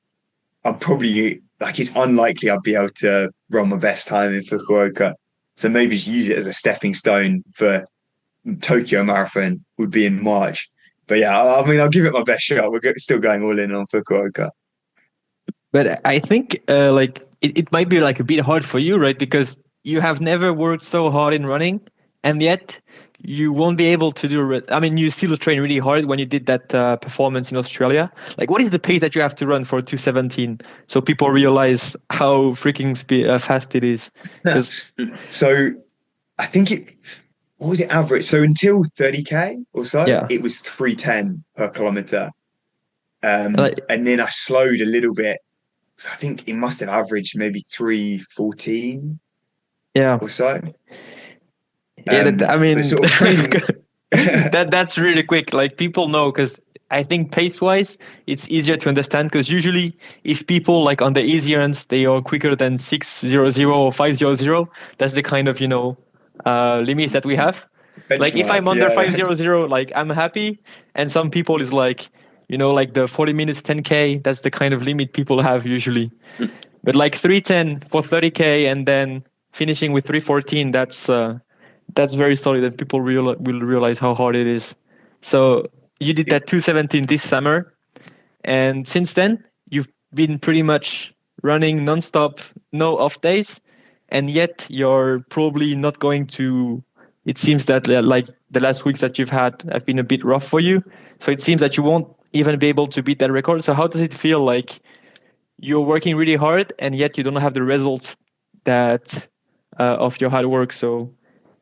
I'm probably like it's unlikely I'll be able to run my best time in Fukuoka. So maybe just use it as a stepping stone for Tokyo Marathon would be in March. But yeah, I mean, I'll give it my best shot. We're still going all in on Fukuoka. But I think like it might be like a bit hard for you, right? Because you have never worked so hard in running, and yet you won't be able to do it. I mean, you still train really hard when you did that performance in Australia. Like, what is the pace that you have to run for 2:17 so people realize how freaking fast it is? Because So I think what was it average? So until 30K or so, yeah, it was 3:10 per kilometer. like, And then I slowed a little bit. So I think it must have averaged maybe 3:14 yeah, or so. yeah. I But mean, sort of training. that's really quick. Like people know because I think pace wise, it's easier to understand because usually if people like on the easy runs, they are quicker than 6:00 or 5:00. That's the kind of limits that we have. Like if Benchmark, I'm under yeah. 5:00, like I'm happy, and some people is like like the 40 minutes 10K. That's the kind of limit people have usually. But like 3:10 for 30K and then finishing with 3:14, that's very solid, and people will realize how hard it is. So you did that 2:17 this summer, and since then you've been pretty much running nonstop, no off days, and yet you're probably not going to. It seems that like the last weeks that you've had have been a bit rough for you. So it seems that you won't even be able to beat that record. So how does it feel like you're working really hard and yet you don't have the results that of your hard work? So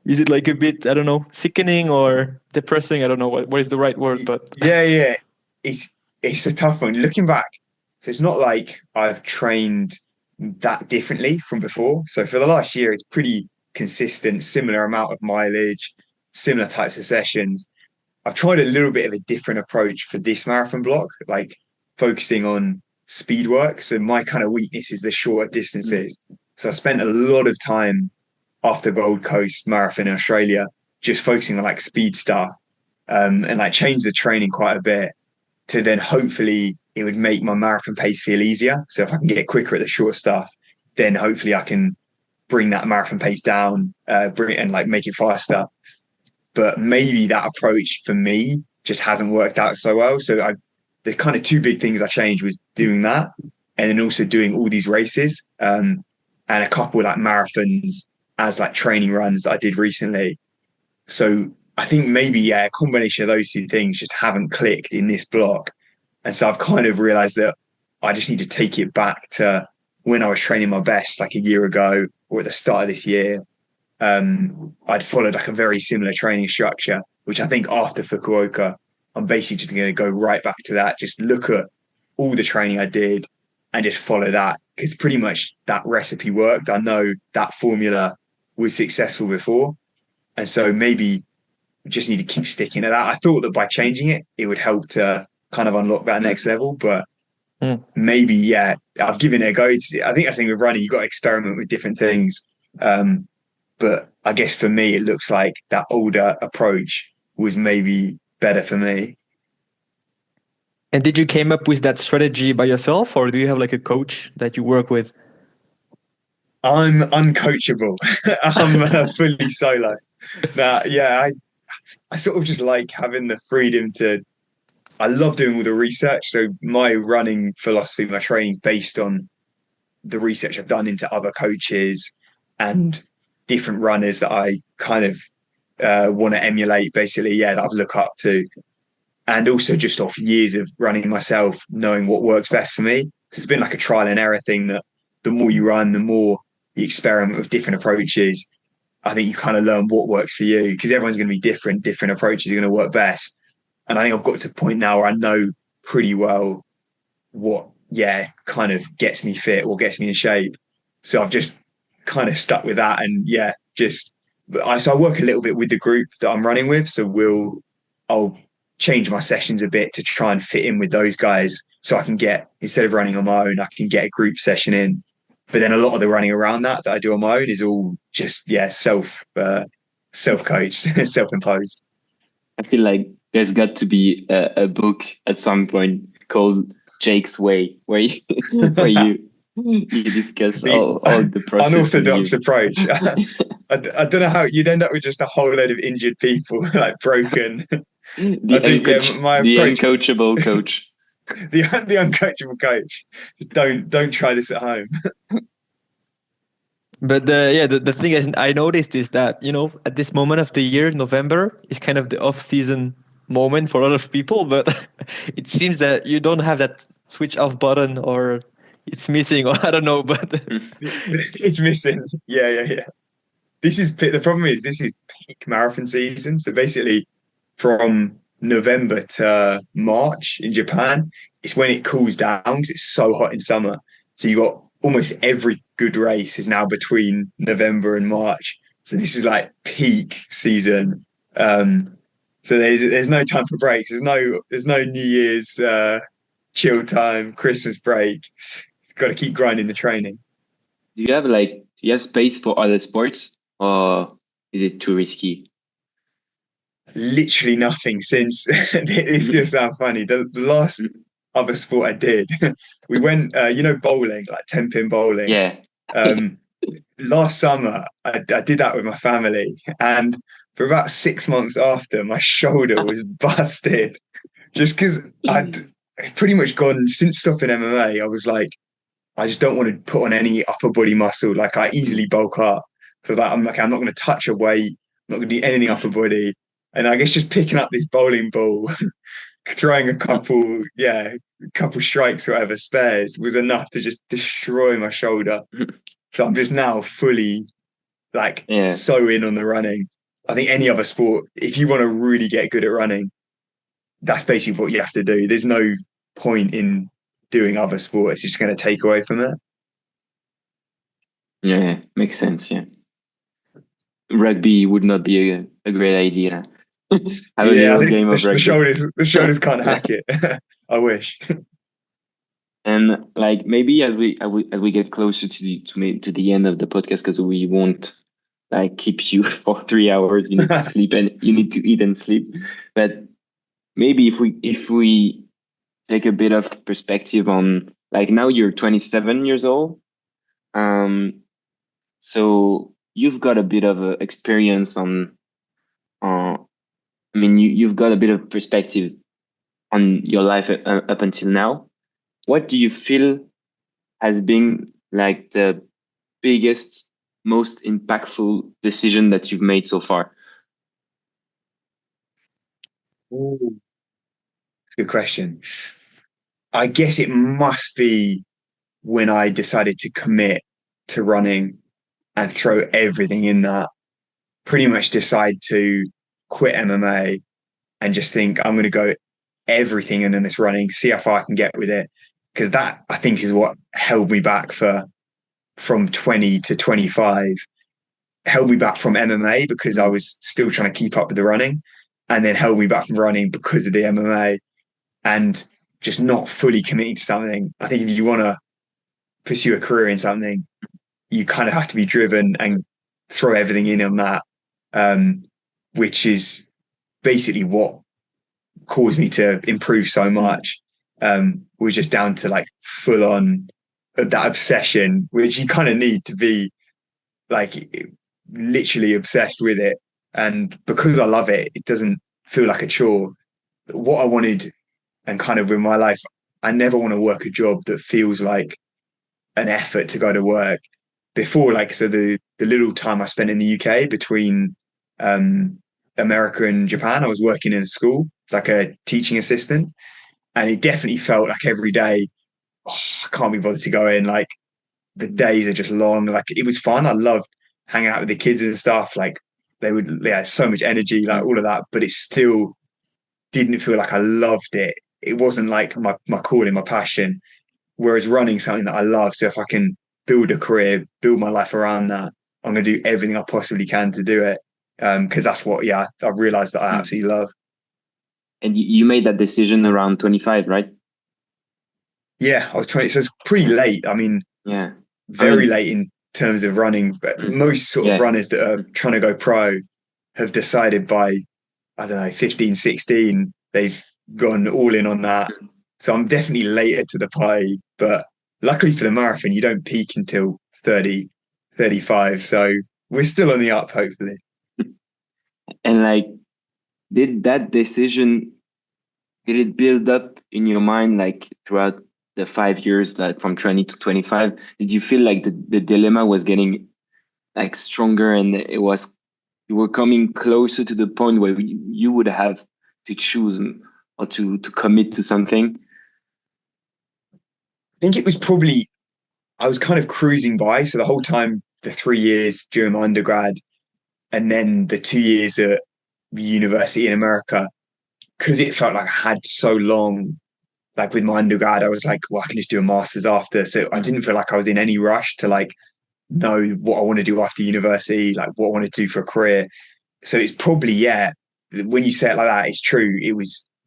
is it like a bit, I don't know, sickening or depressing? I don't know what is the right word, but Yeah, yeah. It's it's a tough one. Looking back, so it's not like I've trained that differently from before. So for the last year, it's pretty consistent, similar amount of mileage, similar types of sessions. I've tried a little bit of a different approach for this marathon block, like focusing on speed work. So my kind of weakness is the shorter distances. So I spent a lot of time after Gold Coast Marathon in Australia just focusing on like speed stuff, and like change the training quite a bit to then hopefully it would make my marathon pace feel easier. So if I can get quicker at the short stuff, then hopefully I can bring that marathon pace down, bring it and like make it faster. But maybe that approach for me just hasn't worked out so well. So the kind of two big things I changed was doing that, and then also doing all these races, and a couple like marathons as like training runs that I did recently. So I think maybe, yeah, a combination of those two things just haven't clicked in this block. And so I've kind of realized that I just need to take it back to when I was training my best, like a year ago or at the start of this year. I'd followed like a very similar training structure, which I think after Fukuoka, I'm basically just going to go right back to that. Just look at all the training I did and just follow that, because pretty much that recipe worked. I know that formula was successful before. And so maybe just need to keep sticking to that. I thought that by changing it, it would help to kind of unlock that next level. But maybe, yeah, I've given it a go. I think that's the thing with running, you've got to experiment with different things. But I guess for me, it looks like that older approach was maybe better for me. And did you came up with that strategy by yourself, or do you have like a coach that you work with? I'm uncoachable. I'm fully solo. Now, yeah, I sort of just like having the freedom to. I love doing all the research. So my running philosophy, my training is based on the research I've done into other coaches and different runners that I kind of want to emulate, basically, yeah, that I look up to. And also just off years of running myself, knowing what works best for me. So it's been like a trial and error thing that the more you run, the more you experiment with different approaches. I think you kind of learn what works for you, because everyone's going to be different. Different approaches are going to work best. And I think I've got to a point now where I know pretty well what, yeah, kind of gets me fit or gets me in shape. So I've just kind of stuck with that. And yeah, so I work a little bit with the group that I'm running with. So I'll change my sessions a bit to try and fit in with those guys. So I can instead of running on my own, I can get a group session in. But then a lot of the running around that I do on my own is all just, yeah, self-coached, self-imposed. I feel like there's got to be a book at some point called Jake's Way, where you discuss all the process. Unorthodox approach. I don't know how you'd end up with just a whole load of injured people, like broken. My approach, uncoachable coach. the uncoachable coach. Don't try this at home. But the thing is, I noticed is that, at this moment of the year, November is kind of the off-season moment for a lot of people, but it seems that you don't have that switch off button, or it's missing, or I don't know, but it's missing. Yeah. The problem is this is peak marathon season. So basically from November to March in Japan, it's when it cools down because it's so hot in summer. So you got almost every good race is now between November and March. So this is like peak season. So there's no time for breaks. There's no New Year's chill time, Christmas break. Got to keep grinding the training. Do you have space for other sports, or is it too risky? Literally nothing, since it's going to sound funny. The last other sport I did, we went, bowling, like 10-pin bowling. Yeah. Last summer, I did that with my family, and for about 6 months after, my shoulder was busted, just because I'd pretty much gone, since stopping MMA, I was like, I just don't want to put on any upper body muscle. Like, I easily bulk up. So that I'm not going to touch a weight, I'm not going to do anything upper body. And I guess just picking up this bowling ball, throwing a couple strikes, whatever, spares, was enough to just destroy my shoulder. So I'm just now fully so in on the running. I think any other sport, if you want to really get good at running, that's basically what you have to do. There's no point in doing other sports. It's just going to take away from it. Yeah, makes sense. Yeah, rugby would not be a great idea. Have a Yeah, I little think game of rugby. the shoulders can't hack it. I wish. And like maybe as we get closer to the end of the podcast, because we won't like keep you for 3 hours. You need to sleep and you need to eat and sleep. But maybe if we take a bit of perspective on like now you're 27 years old. So you've got a bit of experience on uh, I mean you've got a bit of perspective on your life up until now. What do you feel has been like the biggest, most impactful decision that you've made so far? Ooh, good question. I guess it must be when I decided to commit to running and throw everything in that. Pretty much decide to quit MMA and just think I'm going to go everything in this running, see how far I can get with it. Because that I think is what held me back from 20 to 25, held me back from MMA because I was still trying to keep up with the running, and then held me back from running because of the MMA and just not fully committing to something. I think if you want to pursue a career in something, you kind of have to be driven and throw everything in on that, um, which is basically what caused me to improve so much. Was just down to like full on that obsession, which you kind of need to be like literally obsessed with it. And because I love it, it doesn't feel like a chore. What I wanted and kind of in my life, I never want to work a job that feels like an effort to go to work. Before, like, so the little time I spent in the UK between um, America and Japan, I was working in a school. It's like a teaching assistant, and it definitely felt like every day, oh, I can't be bothered to go in. Like the days are just long. Like it was fun. I loved hanging out with the kids and stuff. Like they had so much energy, like all of that. But it still didn't feel like I loved it. It wasn't like my calling, my passion. Whereas running something that I love. So if I can build a career, build my life around that, I'm going to do everything I possibly can to do it. Because that's what, yeah, I've realized that I absolutely love. And you made that decision around 25, right? Yeah, I was 20, so it's pretty late. I mean, Yeah. I very mean, late in terms of running. But mm, most sort of yeah. runners that are trying to go pro have decided by, I don't know, 15, 16, they've gone all in on that. So I'm definitely later to the party. But luckily for the marathon, you don't peak until 30, 35. So we're still on the up, hopefully. And like, did that decision, did it build up in your mind like throughout the 5 years, like from 20 to 25? Did you feel like the dilemma was getting like stronger and you were coming closer to the point where you would have to choose or to commit to something? I think it was probably, I was kind of cruising by. So the whole time, the 3 years during my undergrad, and then the 2 years at university in America, because it felt like I had so long, like with my undergrad, I was like, well, I can just do a master's after. So I didn't feel like I was in any rush to like know what I want to do after university, like what I want to do for a career. So it's probably, yeah, when you say it like that, it's true.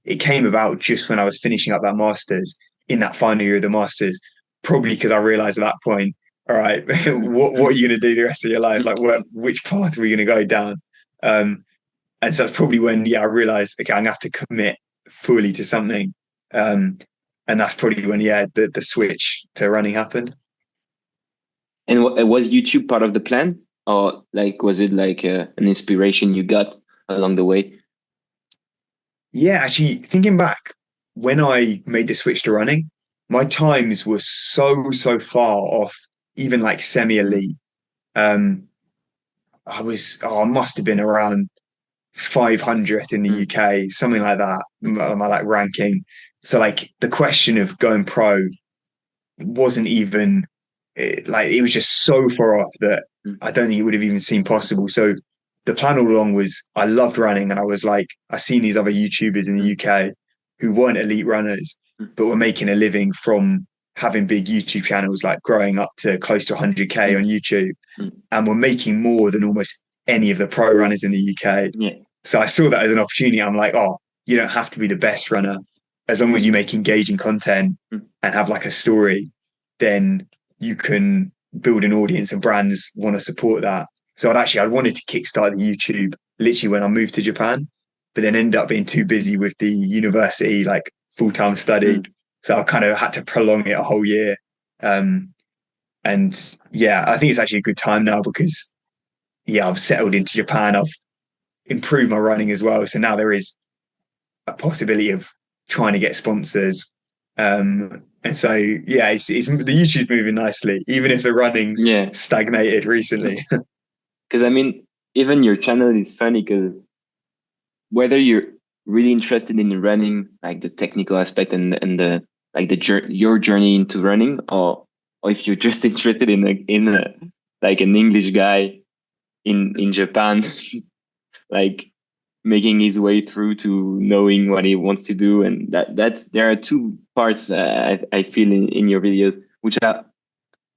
It came about just when I was finishing up that master's in that final year of the master's, probably because I realized at that point, all right, what are you going to do the rest of your life? Like, which path are we going to go down? Um, and so that's probably when, yeah, I realized, okay, I'm gonna have to commit fully to something. Um, and that's probably when, yeah, the switch to running happened. And was YouTube part of the plan, or like was it like an inspiration you got along the way? Yeah, actually, thinking back, when I made the switch to running, my times were so far off, even like semi-elite. Um, I must have been around 500th in the Mm. UK, something like that, my like ranking. So like the question of going pro wasn't even like it was just so far off that Mm. I don't think it would have even seemed possible. So the plan all along was I loved running, and I was like, I seen these other YouTubers in the Mm. UK who weren't elite runners, but were making a living from having big YouTube channels, like growing up to close to 100K on YouTube, and were making more than almost any of the pro runners in the UK. Yeah. So I saw that as an opportunity. I'm like, oh, you don't have to be the best runner. As long as you make engaging content and have like a story, then you can build an audience and brands want to support that. So I wanted to kickstart the YouTube literally when I moved to Japan, but then ended up being too busy with the university, like full-time study. So I kind of had to prolong it a whole year. And yeah, I think it's actually a good time now because yeah, I've settled into Japan. I've improved my running as well. So now there is a possibility of trying to get sponsors. And so yeah, it's the YouTube's moving nicely, even if the running's stagnated recently. Because I mean, even your channel is funny because whether you're really interested in running, like the technical aspect and the like your journey into running, or if you're just interested in like an English guy in Japan, like making his way through to knowing what he wants to do, and that's there are two parts I feel in your videos, which are,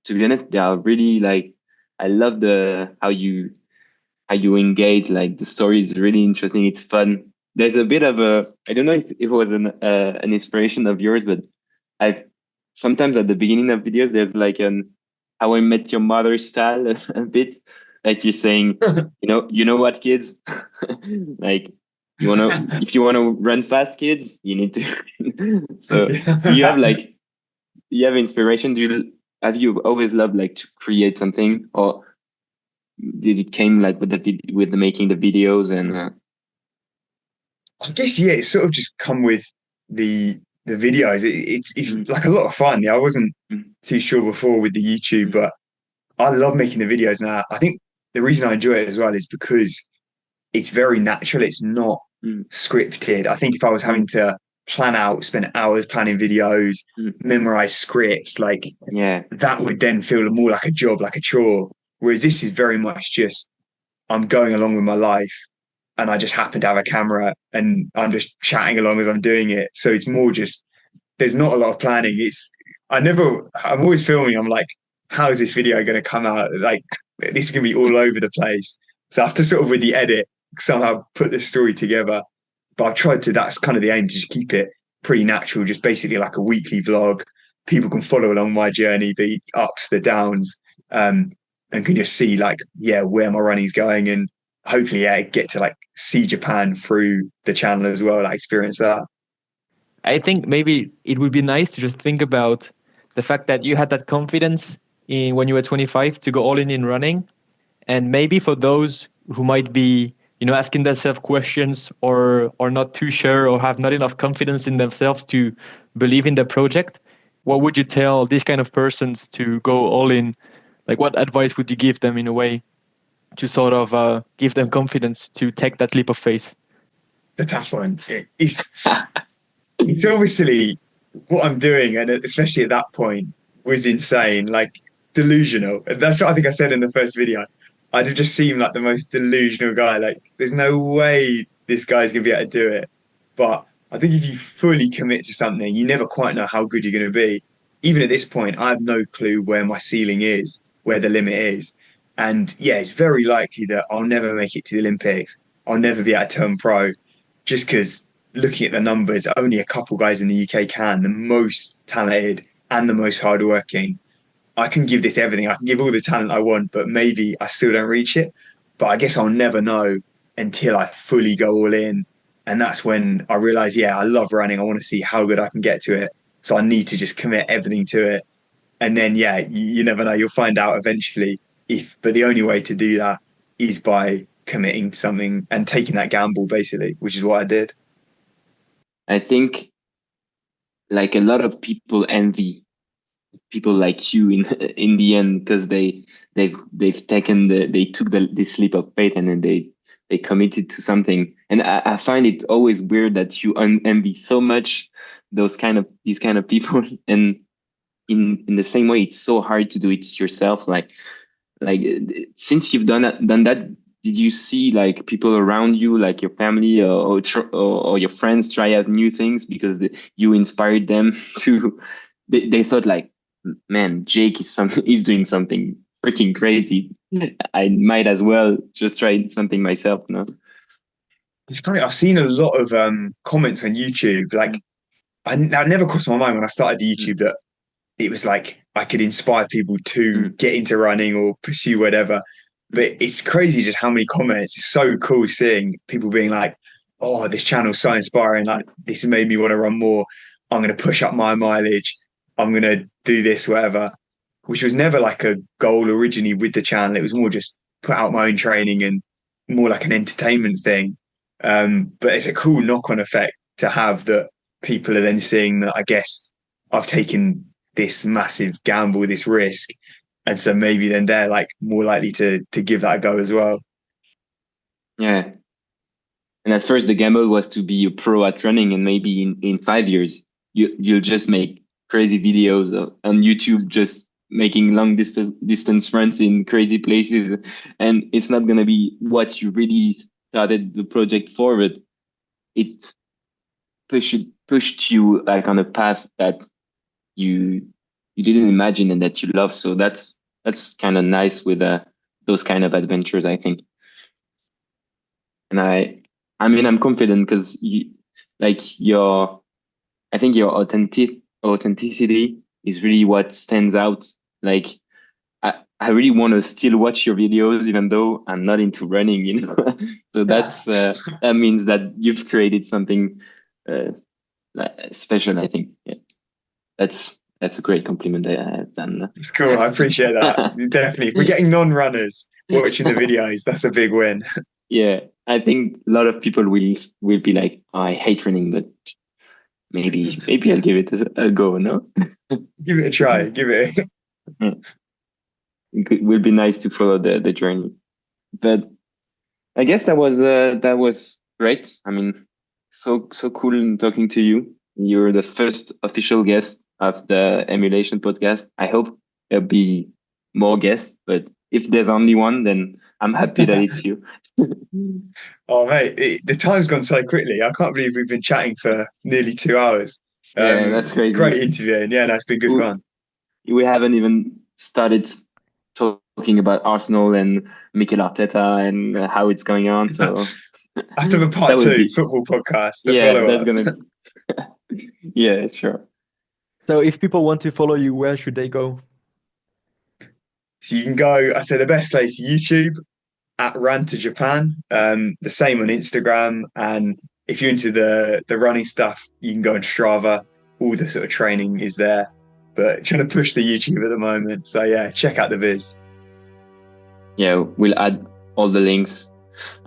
to be honest, they are really like, I love the how you engage. Like the story is really interesting. It's fun. There's a bit of a, I don't know if it was an inspiration of yours, but I've sometimes at the beginning of videos there's like an How I Met Your Mother style a bit, like you're saying, you know what, kids, like if you wanna run fast, kids, you need to. So do you have like, you have inspiration? Have you always loved like to create something, or did it came like with the making the videos and? I guess yeah, it's sort of just come with the videos. It's like a lot of fun. Yeah, I wasn't too sure before with the YouTube, but I love making the videos now. I think the reason I enjoy it as well is because it's very natural. It's not scripted. I think if I was having to plan out, spend hours planning videos, memorize scripts, like that would then feel more like a job, like a chore. Whereas this is very much just I'm going along with my life and I just happen to have a camera and I'm just chatting along as I'm doing it. So it's more just there's not a lot of planning. I'm always filming. I'm like, how is this video going to come out? Like this is going to be all over the place. So I have to sort of with the edit somehow put the story together. But I've tried to, that's kind of the aim, to just keep it pretty natural, just basically like a weekly vlog. People can follow along my journey, the ups, the downs, and can just see like, yeah, where my running's going and hopefully, yeah, get to like see Japan through the channel as well, like experience that. I think maybe it would be nice to just think about the fact that you had that confidence in when you were 25 to go all in running. And maybe for those who might be, asking themselves questions or not too sure or have not enough confidence in themselves to believe in the project, what would you tell these kind of persons to go all in? Like, what advice would you give them in a way to sort of give them confidence to take that leap of faith? It's a tough one. It's obviously what I'm doing, and especially at that point, was insane, like delusional. And that's what I think I said in the first video. I'd just seemed like the most delusional guy. Like, there's no way this guy's gonna be able to do it. But I think if you fully commit to something, you never quite know how good you're gonna be. Even at this point, I have no clue where my ceiling is, where the limit is. And yeah, it's very likely that I'll never make it to the Olympics. I'll never be able to turn pro, just because looking at the numbers, only a couple guys in the UK can, the most talented and the most hardworking. I can give this everything. I can give all the talent I want, but maybe I still don't reach it. But I guess I'll never know until I fully go all in. And that's when I realize, yeah, I love running. I want to see how good I can get to it. So I need to just commit everything to it. And then, yeah, you never know. You'll find out eventually but the only way to do that is by committing to something and taking that gamble, basically, which is what I did. I think like a lot of people envy people like you in the end, because they've taken they took this leap of faith, and then they committed to something. And I find it always weird that you envy so much these kind of people, and in the same way it's so hard to do it yourself. Like since you've done that did you see like people around you, like your family or your friends, try out new things because you inspired them to? They thought like, man, Jake is doing something freaking crazy. I might as well just try something myself. No. It's funny. I've seen a lot of comments on YouTube. Like, that never crossed my mind when I started the YouTube that it was like I could inspire people to get into running or pursue whatever. But it's crazy just how many comments. It's so cool seeing people being like, "Oh, this channel's so inspiring! Like, this has made me want to run more. I'm going to push up my mileage. I'm going to do this, whatever." Which was never like a goal originally with the channel. It was more just put out my own training and more like an entertainment thing. But it's a cool knock-on effect to have that people are then seeing that I guess I've taken this massive gamble, this risk. And so maybe then they're like more likely to give that a go as well. Yeah. And at first the gamble was to be a pro at running, and maybe in 5 years you'll just make crazy videos on YouTube, just making long distance runs in crazy places, and it's not gonna be what you really started the project for, but it pushed you like on a path that you didn't imagine and that you love. So that's kind of nice with those kind of adventures, I think. And I mean, I'm confident because I think your authenticity is really what stands out. Like, I really want to still watch your videos, even though I'm not into running, you know. So that's that means that you've created something special, I think. Yeah. That's a great compliment I've done. It's cool. I appreciate that. Definitely. If we're getting non-runners watching the videos, that's a big win. Yeah, I think a lot of people will be like, oh, I hate running, but maybe I'll give it a go. No, give it a try. Give it. It will be nice to follow the journey. But I guess that was great. I mean, so cool talking to you. You're the first official guest of the Emulation podcast. I hope there'll be more guests, but if there's only one, then I'm happy that it's you. Oh, mate, the time's gone so quickly. I can't believe we've been chatting for nearly 2 hours. Yeah, that's crazy. Great interviewing. Yeah, that's been good fun. We haven't even started talking about Arsenal and Mikel Arteta and how it's going on. So I have to have a part 2 football podcast. That's gonna. Yeah, sure. So if people want to follow you, where should they go? So you can go, I say the best place, YouTube at Run to Japan. The same on Instagram. And if you're into the running stuff, you can go on Strava. All the sort of training is there. But trying to push the YouTube at the moment. So yeah, check out the viz. Yeah, we'll add all the links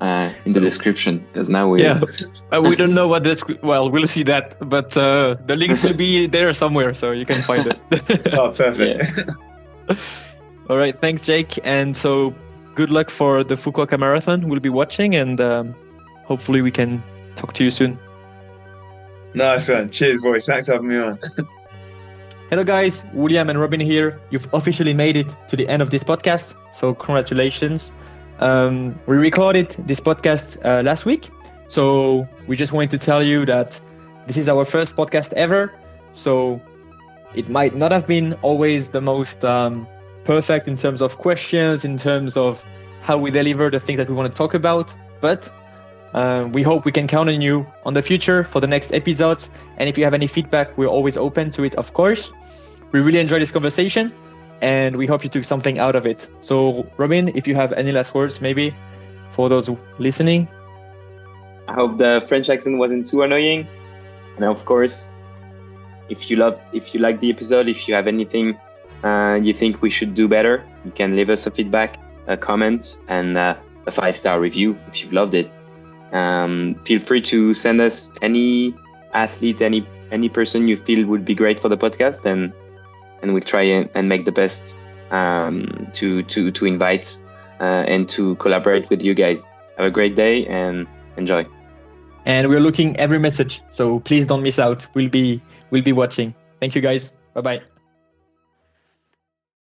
in the description, because now we we don't know what well, we'll see that, but the links will be there somewhere, so you can find it. Oh, perfect. Yeah. All right, thanks, Jake, and so good luck for the Fukuoka Marathon. We'll be watching, and hopefully we can talk to you soon. Nice one. Cheers, boys. Thanks for having me on. Hello guys, William and Robin here. You've officially made it to the end of this podcast, so congratulations. We recorded this podcast last week, so we just wanted to tell you that this is our first podcast ever, so it might not have been always the most perfect in terms of questions, in terms of how we deliver the things that we want to talk about, but we hope we can count on you on the future for the next episodes, and if you have any feedback, we're always open to it, of course. We really enjoyed this conversation, and we hope you took something out of it. So, Robin, if you have any last words, maybe, for those listening. I hope the French accent wasn't too annoying. And of course, if you like the episode, if you have anything you think we should do better, you can leave us a feedback, a comment, and a 5-star review if you've loved it. Feel free to send us any athlete, any person you feel would be great for the podcast, and we'll try and make the best to invite and to collaborate with you guys. Have a great day and enjoy. And we're looking every message, so please don't miss out. We'll be watching. Thank you guys. Bye-bye.